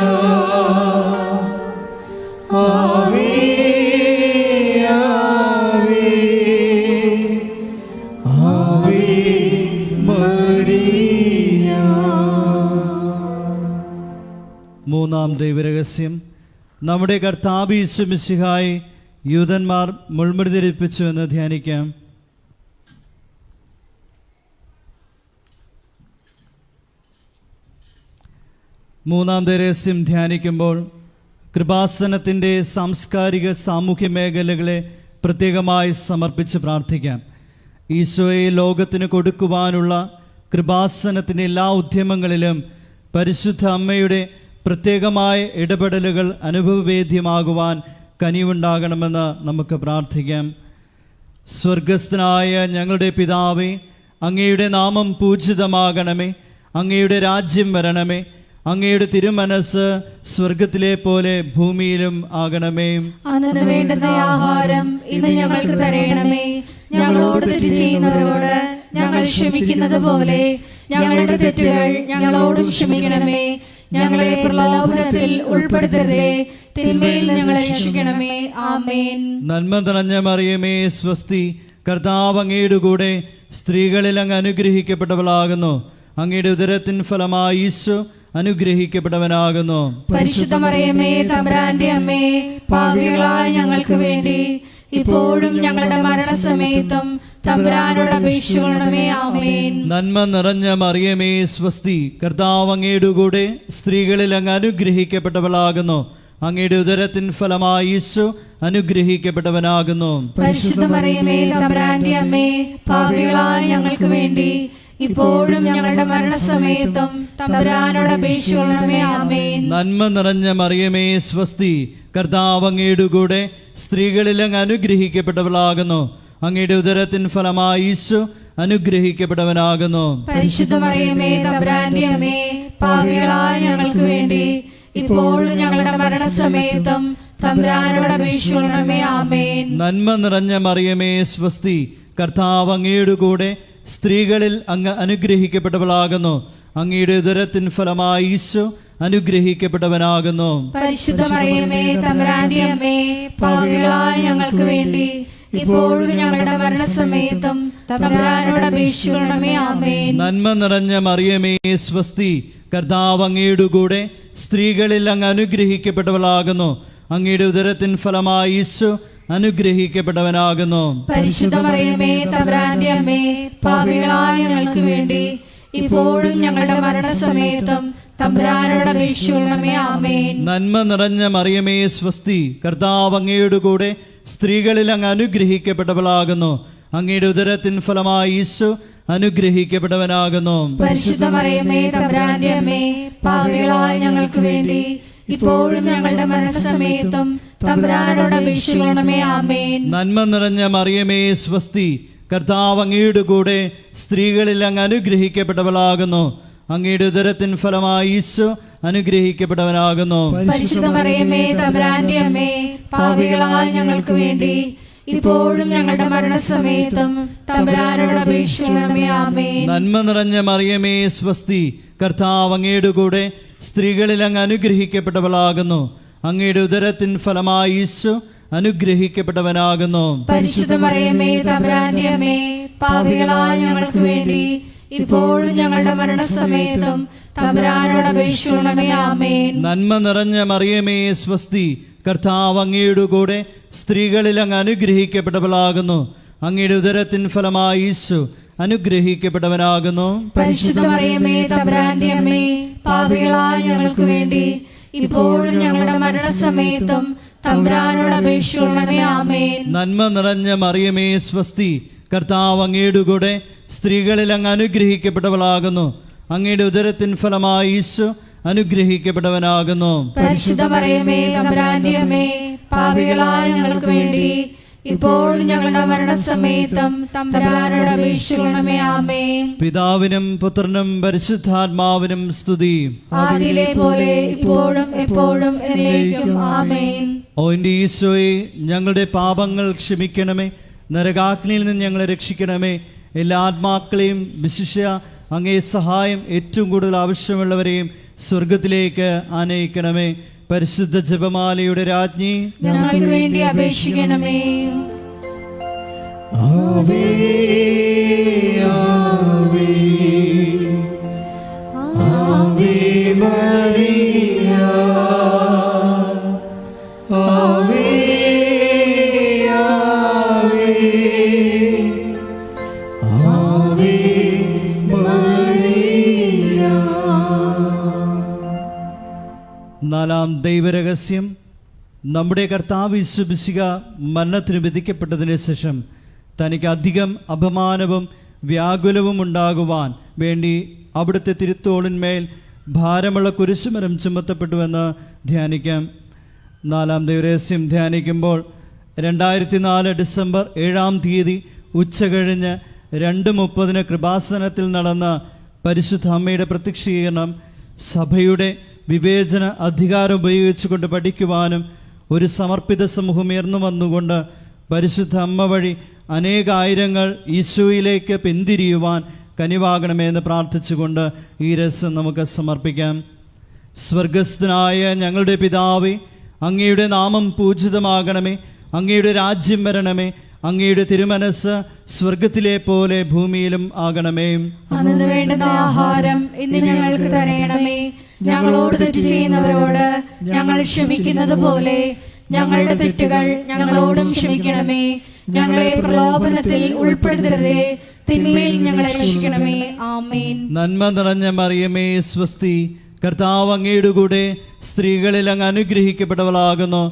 S3: ആവേ ആവേ ആവേ മരിയ.
S2: മൂന്നാം ദൈവരഹസ്യം. നമ്മുടെ കർത്താവ് യേശു മിശിഹായെ യൂതന്മാർ മുൾമുടി ധരിപ്പിച്ചു എന്ന് ധ്യാനിക്കാം. മൂന്നാം ദൈവരഹസ്യം ധ്യാനിക്കുമ്പോൾ കൃപാസനത്തിൻ്റെ സാംസ്കാരിക സാമൂഹ്യ മേഖലകളെ പ്രത്യേകമായി സമർപ്പിച്ച് പ്രാർത്ഥിക്കാം. ഈശോയെ ലോകത്തിന് കൊടുക്കുവാനുള്ള കൃപാസനത്തിൻ്റെ എല്ലാ ഉദ്യമങ്ങളിലും പരിശുദ്ധ അമ്മയുടെ പ്രത്യേകമായ ഇടപെടലുകൾ അനുഭവവേദ്യമാകുവാൻ കനിവുണ്ടാകണമെന്ന് നമുക്ക് പ്രാർത്ഥിക്കാം. സ്വർഗസ്ഥനായ ഞങ്ങളുടെ പിതാവേ, അങ്ങയുടെ നാമം പൂജിതമാകണമേ. അങ്ങയുടെ രാജ്യം വരണമേ. അങ്ങയുടെ തിരുമനസ് സ്വർഗത്തിലെ പോലെ ഭൂമിയിലും ആകണമേ.
S1: അന്നു വേണ്ടുന്ന ആഹാരം ഇന്ന് ഞങ്ങൾക്ക് തരണമേ. ഞങ്ങളോട് തെറ്റ് ചെയ്യുന്നവരോട് ഞങ്ങൾ ക്ഷമിക്കുന്നത് പോലെ ഞങ്ങളുടെ തെറ്റുകൾ ഞങ്ങളോടും ക്ഷമിക്കണമേ. ഞങ്ങളെ പ്രലോഭനത്തിൽ ഉൾപ്പെടുത്തരുതേ, തിന്മയിൽ ഞങ്ങളെ രക്ഷിക്കണമേ. ആമേൻ.
S2: നന്മ നിറഞ്ഞ മറിയമേ സ്വസ്തി, കർത്താവ് അങ്ങയുടെ കൂടെ സ്ത്രീകളിൽ അങ്ങ് അനുഗ്രഹിക്കപ്പെട്ടവളാകുന്നു. അങ്ങയുടെ ഉദരത്തിൻ ഫലമായി ഈശോ അനുഗ്രഹിക്കപ്പെട്ടവനാകുന്നു.
S1: പരിശുദ്ധ മറിയമേ തമ്പുരാന്റെ അമ്മേ, പാപികളായ ഞങ്ങൾക്ക് വേണ്ടി ഇപ്പോഴും ഞങ്ങളുടെ മരണസമയത്തും തമ്പുരാനോട് അപേക്ഷിക്കണമേ. ആമേൻ.
S2: നന്മ നിറഞ്ഞ മറിയമേ സ്വസ്തി, കർത്താവ് അങ്ങയുടെ കൂടെ സ്ത്രീകളിൽ അങ്ങ് അനുഗ്രഹിക്കപ്പെട്ടവളാകുന്നു. അങ്ങയുടെ ഉദരത്തിൻ ഫലമായി ഈശോ അനുഗ്രഹിക്കപ്പെട്ടവനാകുന്നു.
S1: പരിശുദ്ധ മറിയമേ തമ്പുരാന്റെ അമ്മേ, പാപികളായ ഞങ്ങൾക്ക് വേണ്ടി ഇപ്പോഴും ഞങ്ങളുടെ മരണസമയത്തും തമ്പുരാനോട് അപേക്ഷിക്കണമേ. ആമേൻ.
S2: നന്മ നിറഞ്ഞ മറിയമേ സ്വസ്തി, കർത്താവ് അങ്ങയുടെ കൂടെ സ്ത്രീകളിൽ അങ്ങ് അനുഗ്രഹിക്കപ്പെട്ടവളാകുന്നു. അങ്ങയുടെ ഉദരത്തിൻ ഫലമായി ഈശോ അനുഗ്രഹിക്കപ്പെട്ടവനാകുന്നു.
S1: പരിശുദ്ധ മറിയമേ തമ്പുരാന്റെ അമ്മേ, പാപികളായ ഞങ്ങൾക്ക് വേണ്ടി ഇപ്പോഴും ഞങ്ങളുടെ മരണസമയത്തും തമ്പുരാനോട് അപേക്ഷിക്കണമേ. ആമേൻ.
S2: നന്മ നിറഞ്ഞ മറിയമേ സ്വസ്തി, കർത്താവ് അങ്ങയുടെ കൂടെ സ്ത്രീകളിൽ അങ്ങ് അനുഗ്രഹിക്കപ്പെട്ടവളാകുന്നു. അങ്ങയുടെ ഉദരത്തിൻ ഫലമായി ഈശോ അനുഗ്രഹിക്കപ്പെട്ടവനാകുന്നു.
S1: പരിശുദ്ധ മറിയമേ തമ്പുരാന്റെ അമ്മേ, പാപികളായ ഞങ്ങൾക്ക് വേണ്ടി ഇപ്പോഴും ഞങ്ങളുടെ മരണസമയത്തും തമ്പുരാനോട് അപേക്ഷിക്കണമേ. ആമേൻ.
S2: നന്മ നിറഞ്ഞ മറിയമേ സ്വസ്തി, കർത്താവ് അങ്ങയുടെ കൂടെ സ്ത്രീകളിൽ അങ്ങ് അനുഗ്രഹിക്കപ്പെട്ടവളാകുന്നു. അങ്ങയുടെ ഉദരത്തിൻ ഫലമായി ഈശോ അനുഗ്രഹിക്കപ്പെട്ടവനാകുന്നു.
S1: പരിശുദ്ധ മറിയമേ തമ്പുരാന്റെ അമ്മേ, പാപികളായ ഞങ്ങൾക്ക് വേണ്ടി ഇപ്പോഴും ഞങ്ങളുടെ മരണസമയത്തും തമ്പുരാനോട് അപേക്ഷിക്കണമേ. ആമേൻ.
S2: നന്മ നിറഞ്ഞ മറിയമേ സ്വസ്തി, കർത്താവ് അങ്ങയുടെ കൂടെ സ്ത്രീകളിൽ അങ്ങ് അനുഗ്രഹിക്കപ്പെട്ടവളാകുന്നു. അങ്ങയുടെ ഉദരത്തിൻ ഫലമായി ഈശോ അനുഗ്രഹിക്കപ്പെട്ടവനാകുന്നു.
S1: പരിശുദ്ധ മറിയമേ തമ്പുരാന്റെ അമ്മേ, പാപികളായ ഞങ്ങൾക്ക് വേണ്ടി ഇപ്പോഴും ഞങ്ങളുടെ മരണസമയത്തും തമ്പുരാനോട് അപേക്ഷിക്കണമേ. ആമേൻ.
S2: നന്മ നിറഞ്ഞ മറിയമേ സ്വസ്തി, കർത്താവ് അങ്ങയുടെ കൂടെ സ്ത്രീകളിൽ അങ്ങ് അനുഗ്രഹിക്കപ്പെട്ടവളാകുന്നു. അങ്ങയുടെ ഉദരത്തിൻ ഫലമായി ഈശോ അനുഗ്രഹിക്കപ്പെട്ടവനാകുന്നു.
S1: പരിശുദ്ധ മറിയമേ തമ്പുരാന്റെ അമ്മേ, പാപികളായ ഞങ്ങൾക്ക് വേണ്ടി ഇപ്പോഴും ഞങ്ങളുടെ മരണസമയത്തും തമ്പുരാനോട് അപേക്ഷിക്കണമേ. ആമേൻ.
S2: നന്മ നിറഞ്ഞ മറിയമേ സ്വസ്തി, കർത്താവ് അങ്ങയുടെ കൂടെ സ്ത്രീകളിൽ അങ്ങ് അനുഗ്രഹിക്കപ്പെട്ടവളാകുന്നു. അങ്ങയുടെ ഉദരത്തിൻ ഫലമായി ഈശോ അനുഗ്രഹിക്കപ്പെട്ടവനാകുന്നു.
S1: പരിശുദ്ധ മറിയമേ തമ്പുരാന്റെ അമ്മേ, പാപികളായ ഞങ്ങൾക്ക് വേണ്ടി ഇപ്പോഴും ഞങ്ങളുടെ മരണസമയത്തും തമ്പുരാനോട് അപേക്ഷിക്കണമേ. ആമേൻ.
S2: നന്മ നിറഞ്ഞ മറിയമേ സ്വസ്തി, കർത്താവ് അങ്ങയുടെ കൂടെ സ്ത്രീകളിൽ അങ്ങ് അനുഗ്രഹിക്കപ്പെട്ടവളാകുന്നു. അങ്ങയുടെ ഉദരത്തിൻ ഫലമായി ഈശോ അനുഗ്രഹിക്കപ്പെട്ടവനാകുന്നു.
S1: പരിശുദ്ധ മറിയമേ തമ്പുരാന്റെ അമ്മേ, പാപികളായ ഞങ്ങൾക്ക് വേണ്ടി ഇപ്പോഴും ഞങ്ങളുടെ മരണസമയത്തും തമ്പുരാനോട് അപേക്ഷിക്കണമേ. ആമേൻ.
S2: നന്മ നിറഞ്ഞ മറിയമേ സ്വസ്തി, കർത്താവ് അങ്ങയുടെ കൂടെ സ്ത്രീകളിൽ അങ്ങ് അനുഗ്രഹിക്കപ്പെട്ടവളാകുന്നു. അങ്ങയുടെ ഉദരത്തിൻ ഫലമായി ഈശോ അനുഗ്രഹിക്കപ്പെട്ടവനാകുന്നു.
S1: പരിശുദ്ധ മറിയമേ തമ്പുരാന്റെ അമ്മേ, പാപികളായ ഞങ്ങൾക്ക് വേണ്ടി ഇപ്പോഴും ഞങ്ങളുടെ മരണസമയത്തും തമ്പുരാനോട് അപേക്ഷിക്കണമേ. ആമേൻ.
S2: പിതാവിനും പുത്രനും പരിശുദ്ധാത്മാവിനും സ്തുതി.
S1: ആദിയിലെ പോലെ ഇപ്പോഴും എപ്പോഴും എന്നേക്കും. ആമേൻ.
S2: ഓ എൻ്റെ ഈശോയെ, ഞങ്ങളുടെ പാപങ്ങൾ ക്ഷമിക്കണമേ, നരകാഗ്നിയിൽ നിന്ന് ഞങ്ങളെ രക്ഷിക്കണമേ. എല്ലാ ആത്മാക്കളെയും വിശിഷ്യ അങ്ങേ സഹായം ഏറ്റവും കൂടുതൽ ആവശ്യമുള്ളവരെയും സ്വർഗത്തിലേക്ക് ആനയിക്കണമേ. പരിശുദ്ധ ജപമാലയുടെ രാജ്ഞി,
S1: ഞങ്ങൾക്ക് വേണ്ടി അപേക്ഷിക്കണമേ.
S3: ആവേ ആവേ ആവേ മരിയ, ആവേ ആവേ ആവേ മരിയ.
S2: നാലാം ദൈവരഹസ്യം. നമ്മുടെ കർത്താവ് യേശു മിശിഹ മരണത്തിന് വിധിക്കപ്പെട്ടതിന് ശേഷം തനിക്ക് അധികം അപമാനവും വ്യാകുലവും ഉണ്ടാകുവാൻ വേണ്ടി അവിടുത്തെ തിരുത്തോളിന്മേൽ ഭാരമുള്ള കുരിശുമരം ചുമത്തപ്പെട്ടുവെന്ന് ധ്യാനിക്കാം. നാലാം ദൈവരഹസ്യം ധ്യാനിക്കുമ്പോൾ 2004 ഡിസംബർ 7-ാം തീയതി ഉച്ചകഴിഞ്ഞ് 2:30 കൃപാസനത്തിൽ നടന്ന പരിശുദ്ധ അമ്മയുടെ പ്രത്യക്ഷീകരണം സഭയുടെ വിവേചന അധികാരം ഉപയോഗിച്ചുകൊണ്ട് പഠിക്കുവാനും ഒരു സമർപ്പിത സമൂഹം ഉയർന്നു വന്നുകൊണ്ട് പരിശുദ്ധ അമ്മ വഴി അനേകായിരങ്ങൾ ഈശോയിലേക്ക് പിന്തിരിയുവാൻ കനിവാകണമെന്ന് പ്രാർത്ഥിച്ചുകൊണ്ട് ഈ രസം നമുക്ക് സമർപ്പിക്കാം. സ്വർഗസ്ഥനായ ഞങ്ങളുടെ പിതാവേ, അങ്ങയുടെ നാമം പൂജിതമാകണമേ. അങ്ങയുടെ രാജ്യം വരണമേ. അങ്ങയുടെ തിരുമനസ് സ്വർഗത്തിലെ പോലെ ഭൂമിയിലും ആകണമേ.
S1: അന്നു വേണ്ടുന്ന ആഹാരം ഇന്ന് ഞങ്ങൾക്ക് തരണമേ. ഞങ്ങളോട് തെറ്റ് ചെയ്യുന്നവരോട് ഞങ്ങൾ ക്ഷമിക്കുന്നത് പോലെ ഞങ്ങളുടെ തെറ്റുകൾ ഞങ്ങളോടും ക്ഷമിക്കണമേ. ഞങ്ങളെ പ്രലോഭനത്തിൽ ഉൾപ്പെടുത്തരുതേ, തിന്മയിൽ ഞങ്ങളെ രക്ഷിക്കണമേ. ആമേൻ.
S2: നന്മ നിറഞ്ഞ മറിയമേ സ്വസ്തി, കർത്താവ് അങ്ങയുടെ കൂടെ സ്ത്രീകളിൽ അങ്ങ് അനുഗ്രഹിക്കപ്പെട്ടവളാകുന്നു.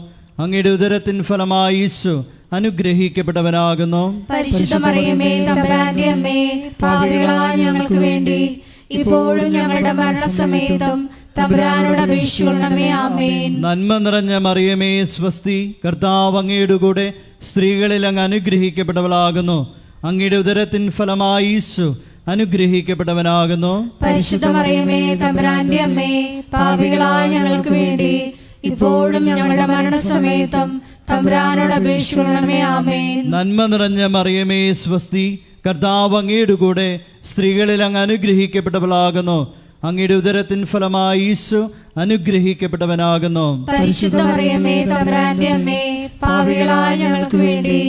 S2: അങ്ങയുടെ ഉദരത്തിൻ ഫലമായി ഈശോ അനുഗ്രഹിക്കപ്പെട്ടവനാകുന്നു.
S1: പരിശുദ്ധ മറിയമേ തമ്പുരാന്റെ അമ്മേ, പാപികളായ ഞങ്ങൾക്ക് വേണ്ടി ഇപ്പോഴും ഞങ്ങളുടെ മരണസമയത്തും തമ്പുരാനോട് അപേക്ഷിക്കണമേ. ആമേൻ.
S2: നന്മ നിറഞ്ഞ മറിയമേ സ്വസ്തി, കർത്താവ് അങ്ങയുടെ കൂടെ സ്ത്രീകളിൽ അങ്ങ് അനുഗ്രഹിക്കപ്പെട്ടവളാകുന്നു. അങ്ങയുടെ ഉദരത്തിൻ ഫലമായി ഈശോ അനുഗ്രഹിക്കപ്പെട്ടവനാകുന്നു.
S1: പരിശുദ്ധ മറിയമേ തമ്പുരാന്റെ അമ്മേ, പാപികളായ ഞങ്ങൾക്ക് വേണ്ടി ഇപ്പോഴും ഞങ്ങളുടെ മരണസമയത്തും തമ്പുരാനോട് അപേക്ഷിക്കണമേ. ആമേൻ.
S2: നന്മ നിറഞ്ഞ മറിയമേ സ്വസ്തി, കർത്താവ് അങ്ങയുടെ കൂടെ സ്ത്രീകളിൽ അങ്ങ് അനുഗ്രഹിക്കപ്പെട്ടവളാകുന്നു. അങ്ങയുടെ ഉദരത്തിൻ ഫലമായി ഈശോ അനുഗ്രഹിക്കപ്പെട്ടവനാകുന്നു.
S1: പരിശുദ്ധ മറിയമേ തമ്പുരാന്റെ അമ്മേ, പാപികളായ ഞങ്ങൾക്ക് വേണ്ടി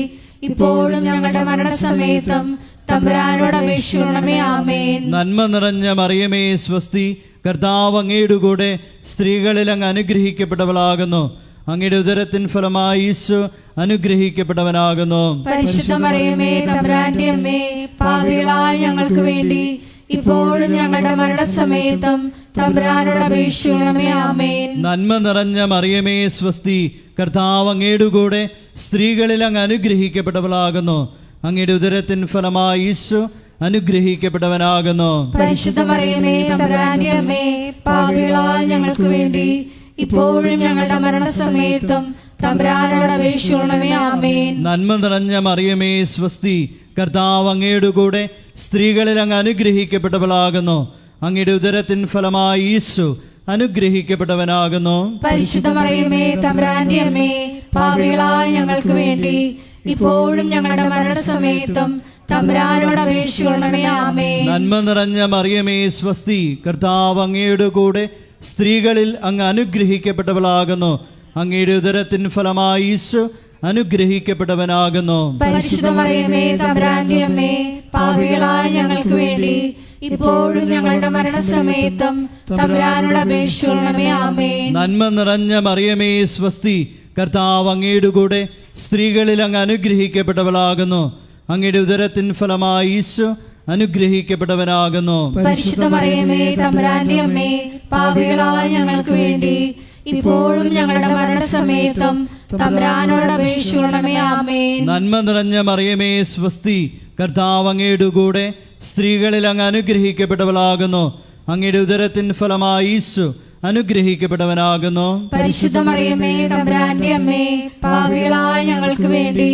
S1: ഇപ്പോഴും ഞങ്ങളുടെ മരണസമയത്തും തമ്പുരാനോട് അപേക്ഷിക്കണമേ. ആമേൻ.
S2: നന്മ നിറഞ്ഞ മറിയമേ സ്വസ്തി, കർത്താവ് അങ്ങയുടെ കൂടെ സ്ത്രീകളിൽ അങ്ങ് അനുഗ്രഹിക്കപ്പെട്ടവളാകുന്നു. അങ്ങയുടെ ഉദരത്തിൻ ഫലമായി ഈശോ അനുഗ്രഹിക്കപ്പെട്ടവനാകുന്നു.
S1: പരിശുദ്ധ മറിയമേ തമ്പുരാന്റെ അമ്മേ, പാപികളായ ഞങ്ങൾക്ക് വേണ്ടി ഇപ്പോഴും ഞങ്ങളുടെ മരണസമയത്തും തമ്പുരാനോട് അപേക്ഷിക്കണമേ. ആമേൻ.
S2: നന്മ നിറഞ്ഞ മറിയമേ സ്വസ്തി, കർത്താവ് അങ്ങയുടെ കൂടെ സ്ത്രീകളിൽ അങ്ങ് അനുഗ്രഹിക്കപ്പെട്ടവളാകുന്നു. അങ്ങയുടെ ഉദരത്തിൻ ഫലമായി ഈശോ അനുഗ്രഹിക്കപ്പെട്ടവനാകുന്നു.
S1: പരിശുദ്ധ മറിയമേ തമ്പുരാന്റെ അമ്മേ, പാപികളായ ഞങ്ങൾക്ക് വേണ്ടി ഇപ്പോഴും ഞങ്ങളുടെ മരണസമയത്തും തമ്പുരാനോട് അപേക്ഷിക്കണമേ. ആമേൻ.
S2: നന്മ നിറഞ്ഞ മറിയമേ സ്വസ്തി, കർത്താവ് അങ്ങയുടെ കൂടെ സ്ത്രീകളിൽ അങ്ങ് അനുഗ്രഹിക്കപ്പെട്ടവളാകുന്നു. അങ്ങയുടെ ഉദരത്തിൻ ഫലമായി ഈശോ അനുഗ്രഹിക്കപ്പെട്ടവനാകുന്നു.
S1: പരിശുദ്ധ മറിയമേ തമ്പുരാന്റെ അമ്മേ, പാപികളായ ഞങ്ങൾക്ക് വേണ്ടി ഇപ്പോഴും ഞങ്ങളുടെ മരണസമയത്തും തമ്പുരാനോട് അപേക്ഷിക്കണമേ. ആമേൻ.
S2: നന്മ നിറഞ്ഞ മറിയമേ സ്വസ്തി, കർത്താവ് അങ്ങയുടെ കൂടെ സ്ത്രീകളിൽ അങ്ങ് അനുഗ്രഹിക്കപ്പെട്ടവളാകുന്നു. അങ്ങയുടെ ഉദരത്തിൻ ഫലമായി ഈശോ അനുഗ്രഹിക്കപ്പെട്ടവനാകുന്നു.
S1: പരിശുദ്ധ മറിയമേ തമ്പുരാന്റെ അമ്മേ, പാപികളായ ഞങ്ങൾക്ക് വേണ്ടി ഇപ്പോഴും ഞങ്ങളുടെ മരണസമയത്തും തമ്പുരാനോട് അപേക്ഷിക്കണമേ. ആമേൻ.
S2: നന്മ നിറഞ്ഞ മറിയമേ സ്വസ്തി, കർത്താവ് അങ്ങയുടെ കൂടെ സ്ത്രീകളിൽ അങ്ങ് അനുഗ്രഹിക്കപ്പെട്ടവളാകുന്നു. അങ്ങയുടെ ഉദരത്തിൻ ഫലമായി ഈശോ അനുഗ്രഹിക്കപ്പെട്ടവനാകുന്നു.
S1: പരിശുദ്ധ മറിയമേ തമ്പുരാന്റെ അമ്മേ, പാപികളായ ഞങ്ങൾക്ക് വേണ്ടി ഇപ്പോഴും ഞങ്ങളുടെ മരണസമയത്തും തമ്പുരാനോട് അപേക്ഷിക്കണമേ. ആമേൻ.
S2: നന്മ നിറഞ്ഞ മറിയമേ സ്വസ്തി, കർത്താവ് അങ്ങയുടെ കൂടെ സ്ത്രീകളിൽ അങ്ങ് അനുഗ്രഹിക്കപ്പെട്ടവളാകുന്നു. അങ്ങയുടെ ഉദരത്തിൻ ഫലമായി ഈശോ അനുഗ്രഹിക്കപ്പെട്ടവനാകുന്നു.
S1: പരിശുദ്ധ മറിയമേ തമ്പുരാന്റെ അമ്മേ, പാപികളായ ഞങ്ങൾക്ക് വേണ്ടി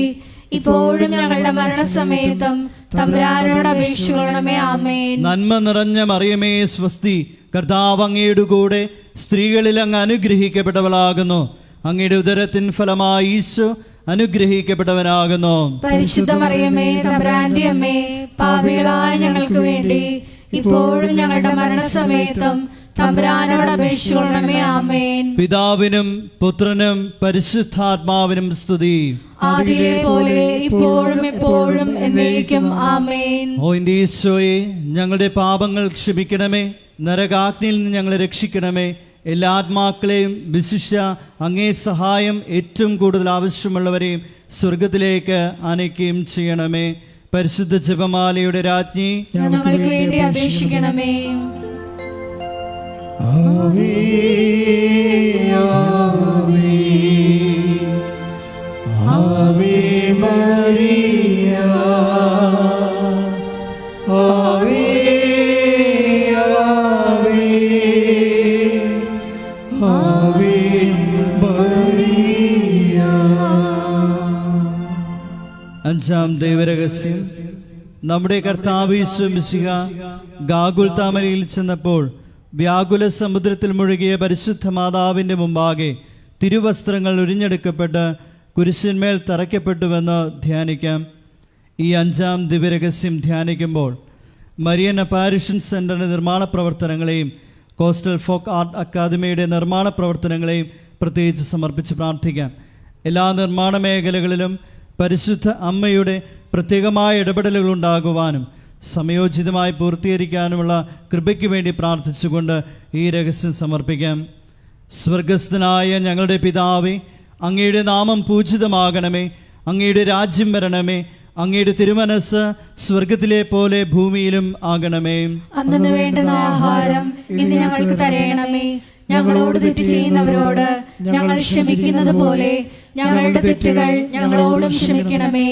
S1: ഇപ്പോഴും ഞങ്ങളുടെ മരണസമയത്തും തമ്പുരാനോട് അപേക്ഷിക്കണമേ. ആമേൻ.
S2: നന്മ നിറഞ്ഞ മറിയമേ സ്വസ്തി, കർത്താവ് അങ്ങയുടെ കൂടെ സ്ത്രീകളിൽ അങ്ങ് അനുഗ്രഹിക്കപ്പെട്ടവളാകുന്നു. അങ്ങയുടെ ഉദരത്തിൻ ഫലമായി ഈശോ അനുഗ്രഹിക്കപ്പെട്ടവനാകുന്നു.
S1: പരിശുദ്ധ മറിയമേ തമ്പുരാന്റെ അമ്മേ, പാപികളായ ഞങ്ങൾക്ക് വേണ്ടി ഇപ്പോഴും ഞങ്ങളുടെ മരണസമയത്തും തമ്പുരാനോട് അപേക്ഷിക്കണമേ. ആമേൻ.
S2: പിതാവിനും പുത്രനും പരിശുദ്ധാത്മാവിനും സ്തുതി.
S1: ആദിയിലെ പോലെ ഇപ്പോഴും എപ്പോഴും എന്നേക്കും. ആമേൻ.
S2: ഓ എൻ്റെ ഈശോയെ, ഞങ്ങളുടെ പാപങ്ങൾ ക്ഷമിക്കണമേ. നരകാഗ്നിയിൽ നിന്ന് ഞങ്ങളെ രക്ഷിക്കണമേ. എല്ലാ ആത്മാക്കളെയും വിശിഷ്യ അങ്ങേ സഹായം ഏറ്റവും കൂടുതൽ ആവശ്യമുള്ളവരെയും സ്വർഗത്തിലേക്ക് ആനയിക്കുകയും ചെയ്യണമേ. പരിശുദ്ധ ജപമാലയുടെ രാജ്ഞി,
S1: ഞങ്ങൾക്ക് വേണ്ടി അപേക്ഷിക്കണമേ.
S3: ആവേ ആവേ ആവേ മരിയ, ആവേ ആവേ ആവേ മരിയ.
S2: അഞ്ചാം ദൈവരഹസ്യം. നമ്മുടെ കർത്താവ് യേശു മിശിഹ ഗാഗുൽത്താമലയിൽ ചെന്നപ്പോൾ വ്യാകുല സമുദ്രത്തിൽ മുഴുകിയ പരിശുദ്ധ മാതാവിൻ്റെ മുമ്പാകെ തിരുവസ്ത്രങ്ങൾ ഉരിഞ്ഞെടുക്കപ്പെട്ട് കുരിശിന്മേൽ തറയ്ക്കപ്പെട്ടുവെന്ന് ധ്യാനിക്കാം. ഈ അഞ്ചാം ദിവ്യരഹസ്യം ധ്യാനിക്കുമ്പോൾ മരിയൻ അപ്പാരിഷൻ സെൻ്ററിൻ്റെ നിർമ്മാണ പ്രവർത്തനങ്ങളെയും കോസ്റ്റൽ ഫോക്ക് ആർട്ട് അക്കാദമിയുടെ നിർമ്മാണ പ്രവർത്തനങ്ങളെയും പ്രത്യേകിച്ച് സമർപ്പിച്ച് പ്രാർത്ഥിക്കാം. എല്ലാ നിർമ്മാണ മേഖലകളിലും പരിശുദ്ധ അമ്മയുടെ പ്രത്യേകമായ ഇടപെടലുകൾ ഉണ്ടാകുവാനും സമയോചിതമായി പൂർത്തീകരിക്കാനുമുള്ള കൃപയ്ക്ക് വേണ്ടി പ്രാർത്ഥിച്ചുകൊണ്ട് ഈ രഹസ്യം സമർപ്പിക്കാം. സ്വർഗസ്ഥനായ ഞങ്ങളുടെ പിതാവേ, അങ്ങയുടെ നാമം പൂജിതമാകണമേ. അങ്ങയുടെ രാജ്യം വരണമേ. അങ്ങയുടെ തിരുമനസ് സ്വർഗത്തിലെ പോലെ ഭൂമിയിലും ആകണമേ.
S1: അന്നു വേണ്ടുന്ന ആഹാരം ഇന്ന് ഞങ്ങൾക്ക് തരയണമേ. ഞങ്ങളോട് തെറ്റ് ചെയ്യുന്നവരോട് ഞങ്ങൾ ക്ഷമിക്കുന്നത് പോലെ ഞങ്ങളുടെ തെറ്റുകൾ ഞങ്ങളോടും ക്ഷമിക്കണമേ.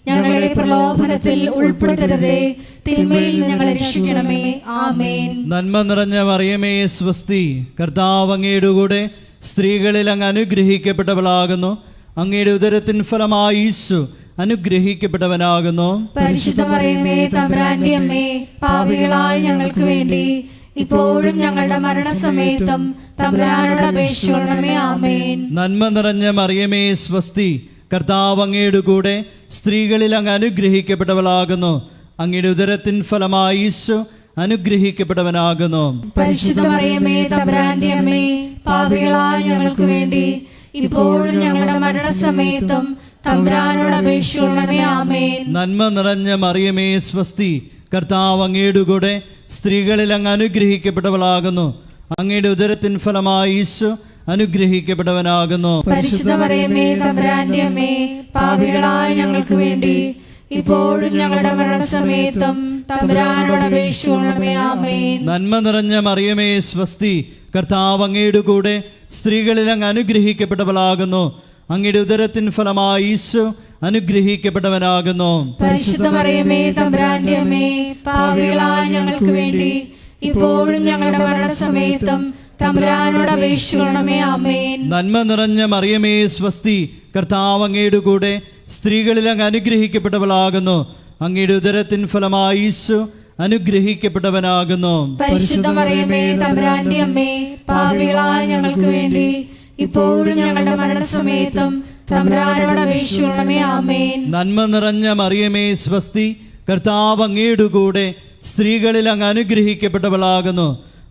S1: ഞങ്ങളെ പ്രലോഭനത്തിൽ ഉൾപ്പെടുത്തരുതേ, തിന്മയിൽ ഞങ്ങളെ രക്ഷിക്കണമേ. ആമേൻ.
S2: നന്മ നിറഞ്ഞ മറിയമേ സ്വസ്തി, കർത്താവ് അങ്ങയുടെ കൂടെ സ്ത്രീകളിൽ അങ്ങ് അനുഗ്രഹിക്കപ്പെട്ടവളാകുന്നു. അങ്ങയുടെ ഉദരത്തിൻ ഫലമായി ഈശോ അനുഗ്രഹിക്കപ്പെട്ടവനാകുന്നു.
S1: പരിശുദ്ധ മറിയമേ തമ്പുരാന്റെ അമ്മേ, പാപികളായ ഞങ്ങൾക്ക് വേണ്ടി ഇപ്പോഴും ഞങ്ങളുടെ മരണസമയത്തും തമ്പുരാനോട് അപേക്ഷിക്കണമേ. ആമേൻ.
S2: നന്മ നിറഞ്ഞ മറിയമേ സ്വസ്തി, കർത്താവ് അങ്ങയുടെ കൂടെ സ്ത്രീകളിൽ അങ്ങ് അനുഗ്രഹിക്കപ്പെട്ടവളാകുന്നു. അങ്ങയുടെ ഉദരത്തിൻ ഫലമായി ഈശോ അനുഗ്രഹിക്കപ്പെട്ടവനാകുന്നു.
S1: പരിശുദ്ധ മറിയമേ തമ്പുരാന്റെ അമ്മേ, പാപികളായ ഞങ്ങൾക്ക് വേണ്ടി ഇപ്പോഴും ഞങ്ങളുടെ മരണസമയത്തും തമ്പുരാനോട് അപേക്ഷിക്കണമേ. ആമേൻ.
S2: നന്മ നിറഞ്ഞ മറിയമേ സ്വസ്തി, കർത്താവ് അങ്ങയുടെ കൂടെ സ്ത്രീകളിൽ അങ്ങ് അനുഗ്രഹിക്കപ്പെട്ടവളാകുന്നു. അങ്ങയുടെ ഉദരത്തിൻ ഫലമായി ഈശോ അനുഗ്രഹിക്കപ്പെട്ടവനാകുന്നു.
S1: പരിശുദ്ധ മറിയമേ തമ്പുരാന്റെ അമ്മേ, പാപികളായ ഞങ്ങൾക്ക് വേണ്ടി ഇപ്പോഴും ഞങ്ങളുടെ മരണസമയത്തും തമ്പുരാനോട് അപേക്ഷിക്കണമേ. ആമേൻ.
S2: നന്മ നിറഞ്ഞ മറിയമേ സ്വസ്തി, കർത്താവ് അങ്ങയുടെ കൂടെ സ്ത്രീകളിൽ അങ്ങ് അനുഗ്രഹിക്കപ്പെട്ടവളാകുന്നു. അങ്ങയുടെ ഉദരത്തിൻ ഫലമായി ഈശോ അനുഗ്രഹിക്കപ്പെട്ടവനാകുന്നു.
S1: പരിശുദ്ധ മറിയമേ തമ്പുരാന്റെ അമ്മേ, പാപികളായ ഞങ്ങൾക്ക് വേണ്ടി ഇപ്പോഴും ഞങ്ങളുടെ മരണസമയത്തും തമ്പുരാനോട് അപേക്ഷിക്കണമേ. ആമേൻ.
S2: നന്മ നിറഞ്ഞ മറിയമേ സ്വസ്തി, കർത്താവ് അങ്ങയുടെ കൂടെ സ്ത്രീകളിൽ അങ്ങ് അനുഗ്രഹിക്കപ്പെട്ടവളാകുന്നു. അങ്ങയുടെ ഉദരത്തിൻ ഫലമായി ഈശോ അനുഗ്രഹിക്കപ്പെട്ടവനാകുന്നു.
S1: പരിശുദ്ധ മറിയമേ തമ്പുരാന്റെ അമ്മേ, പാപികളായ ഞങ്ങൾക്ക് വേണ്ടി ഇപ്പോഴും ഞങ്ങളുടെ മരണസമയത്തും തമ്പുരാനോട് അപേക്ഷിക്കണമേ. ആമേൻ.
S2: നന്മ നിറഞ്ഞ മറിയമേ സ്വസ്തി, കർത്താവ് അങ്ങയുടെ കൂടെ സ്ത്രീകളിൽ അങ്ങ് അനുഗ്രഹിക്കപ്പെട്ടവളാകുന്നു.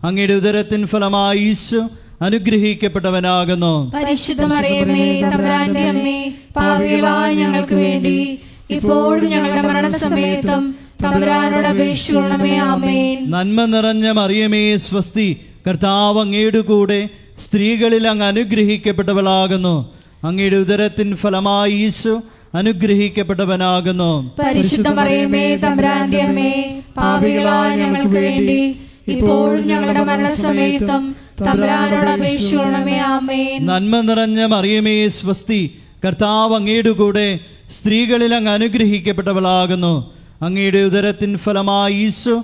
S2: അങ്ങയുടെ ഉദരത്തിൻ ഫലമായി ഈശോ അനുഗ്രഹിക്കപ്പെട്ടവനാകുന്നു.
S1: പരിശുദ്ധ മറിയമേ തമ്പുരാന്റെ അമ്മേ, പാപികളായ ഞങ്ങൾക്ക് വേണ്ടി ഇപ്പോഴും ഞങ്ങളുടെ മരണസമയത്തും തമ്പുരാനോട് അപേക്ഷിക്കണമേ. ആമേൻ.
S2: നന്മ നിറഞ്ഞ മറിയമേ സ്വസ്തി, കർത്താവ് അങ്ങയുടെ കൂടെ സ്ത്രീകളിൽ അങ്ങ് അനുഗ്രഹിക്കപ്പെട്ടവളാകുന്നു. അങ്ങയുടെ ഉദരത്തിൻ ഫലമായി ഈശോ അനുഗ്രഹിക്കപ്പെട്ടവനാകുന്നു.
S1: പരിശുദ്ധ മറിയമേ തമ്പുരാന്റെ അമ്മേ, പാപികളായ ഞങ്ങൾക്ക് വേണ്ടി ഇപ്പോഴും ഞങ്ങളുടെ മരണസമയത്തും തമ്പുരാനോട് അപേക്ഷിക്കണമേ. ആമേൻ.
S2: നന്മ നിറഞ്ഞ മറിയമേ സ്വസ്തി, കർത്താവ് അങ്ങയുടെ കൂടെ സ്ത്രീകളിൽ അങ്ങ് അനുഗ്രഹിക്കപ്പെട്ടവളാകുന്നു. അങ്ങയുടെ ഉദരത്തിൻ ഫലമായി ഈശോ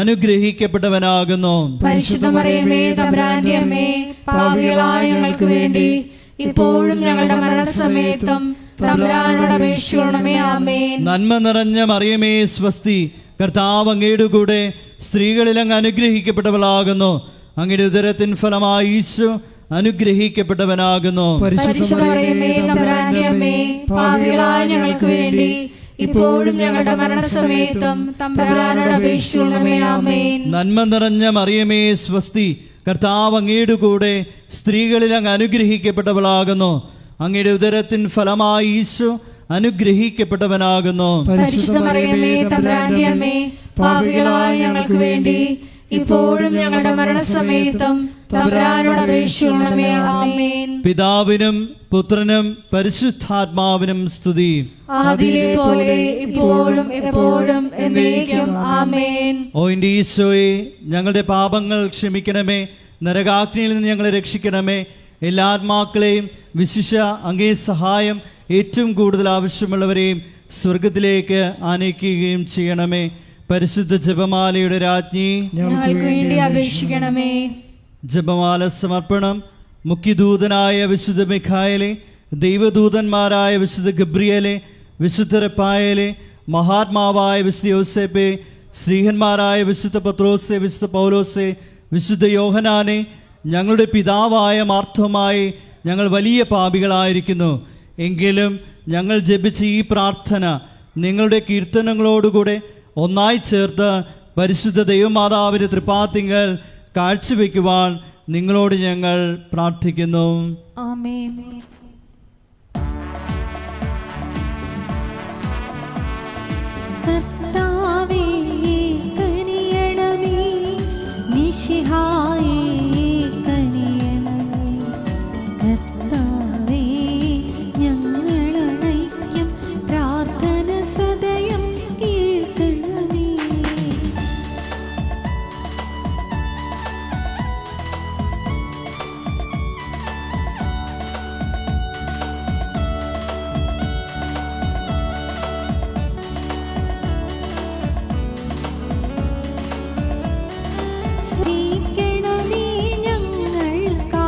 S2: അനുഗ്രഹിക്കപ്പെട്ടവനാകുന്നു.
S1: പരിശുദ്ധ മറിയമേ തമ്പുരാന്റെ അമ്മേ, പാപികളായ ഞങ്ങൾക്ക് വേണ്ടി ഇപ്പോഴും ഞങ്ങളുടെ മരണസമയത്തും തമ്പുരാനോട് അപേക്ഷിക്കണമേ. ആമേൻ.
S2: നന്മ നിറഞ്ഞ മറിയമേ സ്വസ്തി, കർത്താവ് അങ്ങയുടെ കൂടെ സ്ത്രീകളിൽ അങ്ങ് അനുഗ്രഹിക്കപ്പെട്ടവളാകുന്നു. അങ്ങയുടെ ഉദരത്തിൻ ഫലമായി ഈശോ അനുഗ്രഹിക്കപ്പെട്ടവനാകുന്നു.
S1: പരിശുദ്ധ മറിയമേ തമ്പുരാന്റെ അമ്മേ, പാപികളായ ഞങ്ങൾക്ക് വേണ്ടി ഇപ്പോഴും ഞങ്ങളുടെ മരണസമയത്തും തമ്പുരാനോട് അപേക്ഷിക്കണമേ. ആമേൻ.
S2: നന്മ നിറഞ്ഞ മറിയമേ സ്വസ്തി, കർത്താവ് അങ്ങയുടെ കൂടെ സ്ത്രീകളിൽ അങ്ങ് അനുഗ്രഹിക്കപ്പെട്ടവളാകുന്നു. അങ്ങയുടെ ഉദരത്തിൻ ഫലമായി ഈശോ അനുഗ്രഹിക്കപ്പെട്ടവനാകുന്നു.
S1: പരിശുദ്ധ മറിയമേ തമ്പുരാന്റെ അമ്മേ, പാപികളായ ഞങ്ങൾക്ക് വേണ്ടി ഇപ്പോഴും ഞങ്ങളുടെ മരണസമയത്തും തമ്പുരാനോട് അപേക്ഷിക്കണമേ. ആമേൻ.
S2: പിതാവിനും പുത്രനും പരിശുദ്ധാത്മാവിനും സ്തുതി.
S1: ആദിയിലെ പോലെ ഇപ്പോഴും എപ്പോഴും എന്നേക്കും. ആമേൻ.
S2: ഓ എൻ്റെ ഈശോയെ, ഞങ്ങളുടെ പാപങ്ങൾ ക്ഷമിക്കണമേ. നരകാഗ്നിയിൽ നിന്ന് ഞങ്ങളെ രക്ഷിക്കണമേ. എല്ലാ ആത്മാക്കളെയും വിശിഷ്യ അങ്ങേ സഹായം ഏറ്റവും കൂടുതൽ ആവശ്യമുള്ളവരെയും സ്വർഗത്തിലേക്ക് ആനയിക്കുകയും ചെയ്യണമേ. പരിശുദ്ധ ജപമാലയുടെ രാജ്ഞി,
S1: ഞങ്ങൾക്ക് വേണ്ടി അപേക്ഷിക്കണമേ.
S2: ജപമാല സമർപ്പണം. മുഖ്യദൂതനായ വിശുദ്ധ മിഖായേലെ, ദൈവദൂതന്മാരായ വിശുദ്ധ ഗബ്രിയേലെ, വിശുദ്ധ റഫായേലെ, മഹാത്മാവായ വിശുദ്ധ യോസേപ്പെ, ശ്രീഹന്മാരായ വിശുദ്ധ പത്രോസെ, വിശുദ്ധ പൗലോസെ, വിശുദ്ധ യോഹനാനെ, ഞങ്ങളുടെ പിതാവായ മാർത്തോമായി, ഞങ്ങൾ വലിയ പാപികളായിരിക്കുന്നു. എങ്കിലും ഞങ്ങൾ ജപിച്ച ഈ പ്രാർത്ഥന നിങ്ങളുടെ കീർത്തനങ്ങളോടുകൂടെ ഒന്നായി ചേർത്ത് പരിശുദ്ധ ദൈവമാതാവിൻ്റെ തൃപ്പാത്തിങ്കൽ കാഴ്ചവെക്കുവാൻ നിങ്ങളോട് ഞങ്ങൾ പ്രാർത്ഥിക്കുന്നു.
S1: ആമേൻ. കർത്താവേ കനിയണമേ, മിശിഹായേ കനിയണമേ. കർത്താവേ ഞങ്ങളണയ്ക്കും പ്രാർത്ഥന സദയം കേൾക്കണമേ. ശ്രീകണമേ ഞങ്ങൾക്കാ.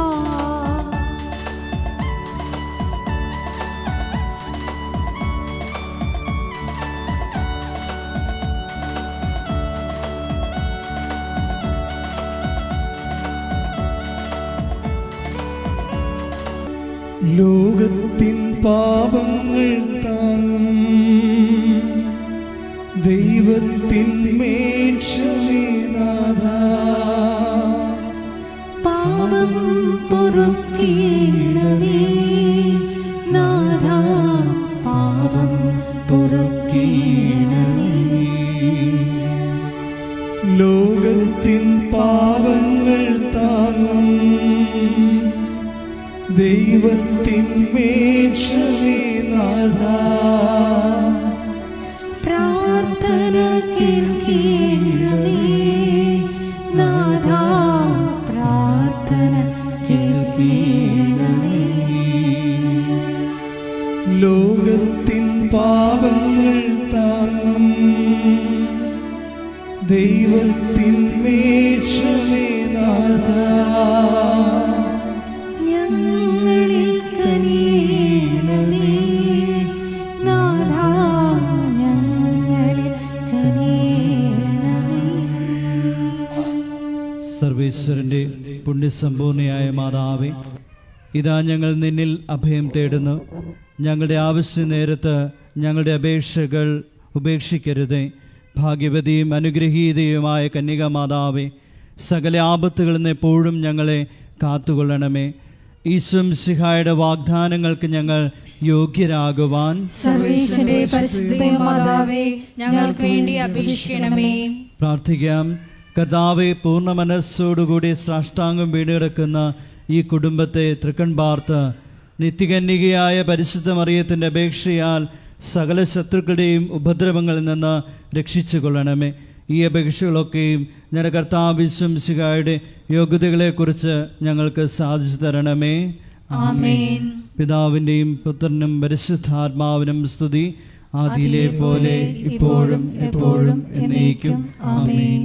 S3: ലോകത്തിൻ പാപങ്ങൾ താങ്ങും ദൈവത്തിൻ മേൽ ക്ഷമേനാ. ദൈവത്തിന്മേൽ ക്ഷമേനാഥ,
S1: പ്രാർത്ഥന കേൾക്കണമേ നാഥാ, പ്രാർത്ഥന കേൾക്കണമേ.
S3: ലോകത്തിൻ പാപങ്ങൾ താങ്ങും ദൈവത്തിന്മേൽ ക്ഷമേനാഥ,
S1: ഞങ്ങളിൽ കനിയണമേ നാഥാ, ഞങ്ങളിൽ കനിയണമേ.
S2: സർവേശ്വരൻ്റെ പുണ്യസമ്പൂർണയായ മാതാവേ, ഇതാ ഞങ്ങൾ നിന്നിൽ അഭയം തേടുന്നു. ഞങ്ങളുടെ ആവശ്യ നേരത്ത് ഞങ്ങളുടെ അപേക്ഷകൾ ഉപേക്ഷിക്കരുതേ. ഭാഗ്യവതിയും അനുഗ്രഹീതയുമായ കന്യകാമാതാവേ, സകല ആപത്തുകളിൽ നിന്ന് എപ്പോഴും ഞങ്ങളെ കാത്തുകൊള്ളണമേ. ഈശോ മിശിഹായുടെ വാഗ്ദാനങ്ങൾക്ക് ഞങ്ങൾ യോഗ്യരാകുവാൻ
S1: സർവേശ്വരന്റെ പരിശുദ്ധ മാതാവേ, ഞങ്ങൾക്ക് വേണ്ടി അപേക്ഷിക്കണമേ.
S2: പ്രാർത്ഥിക്കാം. കർത്താവെ, പൂർണ്ണ മനസ്സോടുകൂടി സാഷ്ടാംഗം വീടുകിടക്കുന്ന ഈ കുടുംബത്തെ തൃക്കൺ പാർത്ത് നിത്യകന്യകയായ പരിശുദ്ധ മറിയത്തിൻ്റെ അപേക്ഷയാൽ സകല ശത്രുക്കളുടെയും ഉപദ്രവങ്ങളിൽ നിന്ന് രക്ഷിച്ചു കൊള്ളണമേ. ഈ അപേക്ഷകളൊക്കെയും ഞങ്ങളുടെ കർത്താവ് യേശു മിശിഹായുടെ യോഗ്യതകളെക്കുറിച്ച് ഞങ്ങൾക്ക് സാധിച്ചു തരണമേ.
S1: ആമേൻ.
S2: പിതാവിൻ്റെയും പുത്രനും പരിശുദ്ധാത്മാവിനും സ്തുതി, ആദിയിലെ പോലെ ഇപ്പോഴും എപ്പോഴും എന്നേക്കും. ആമേൻ.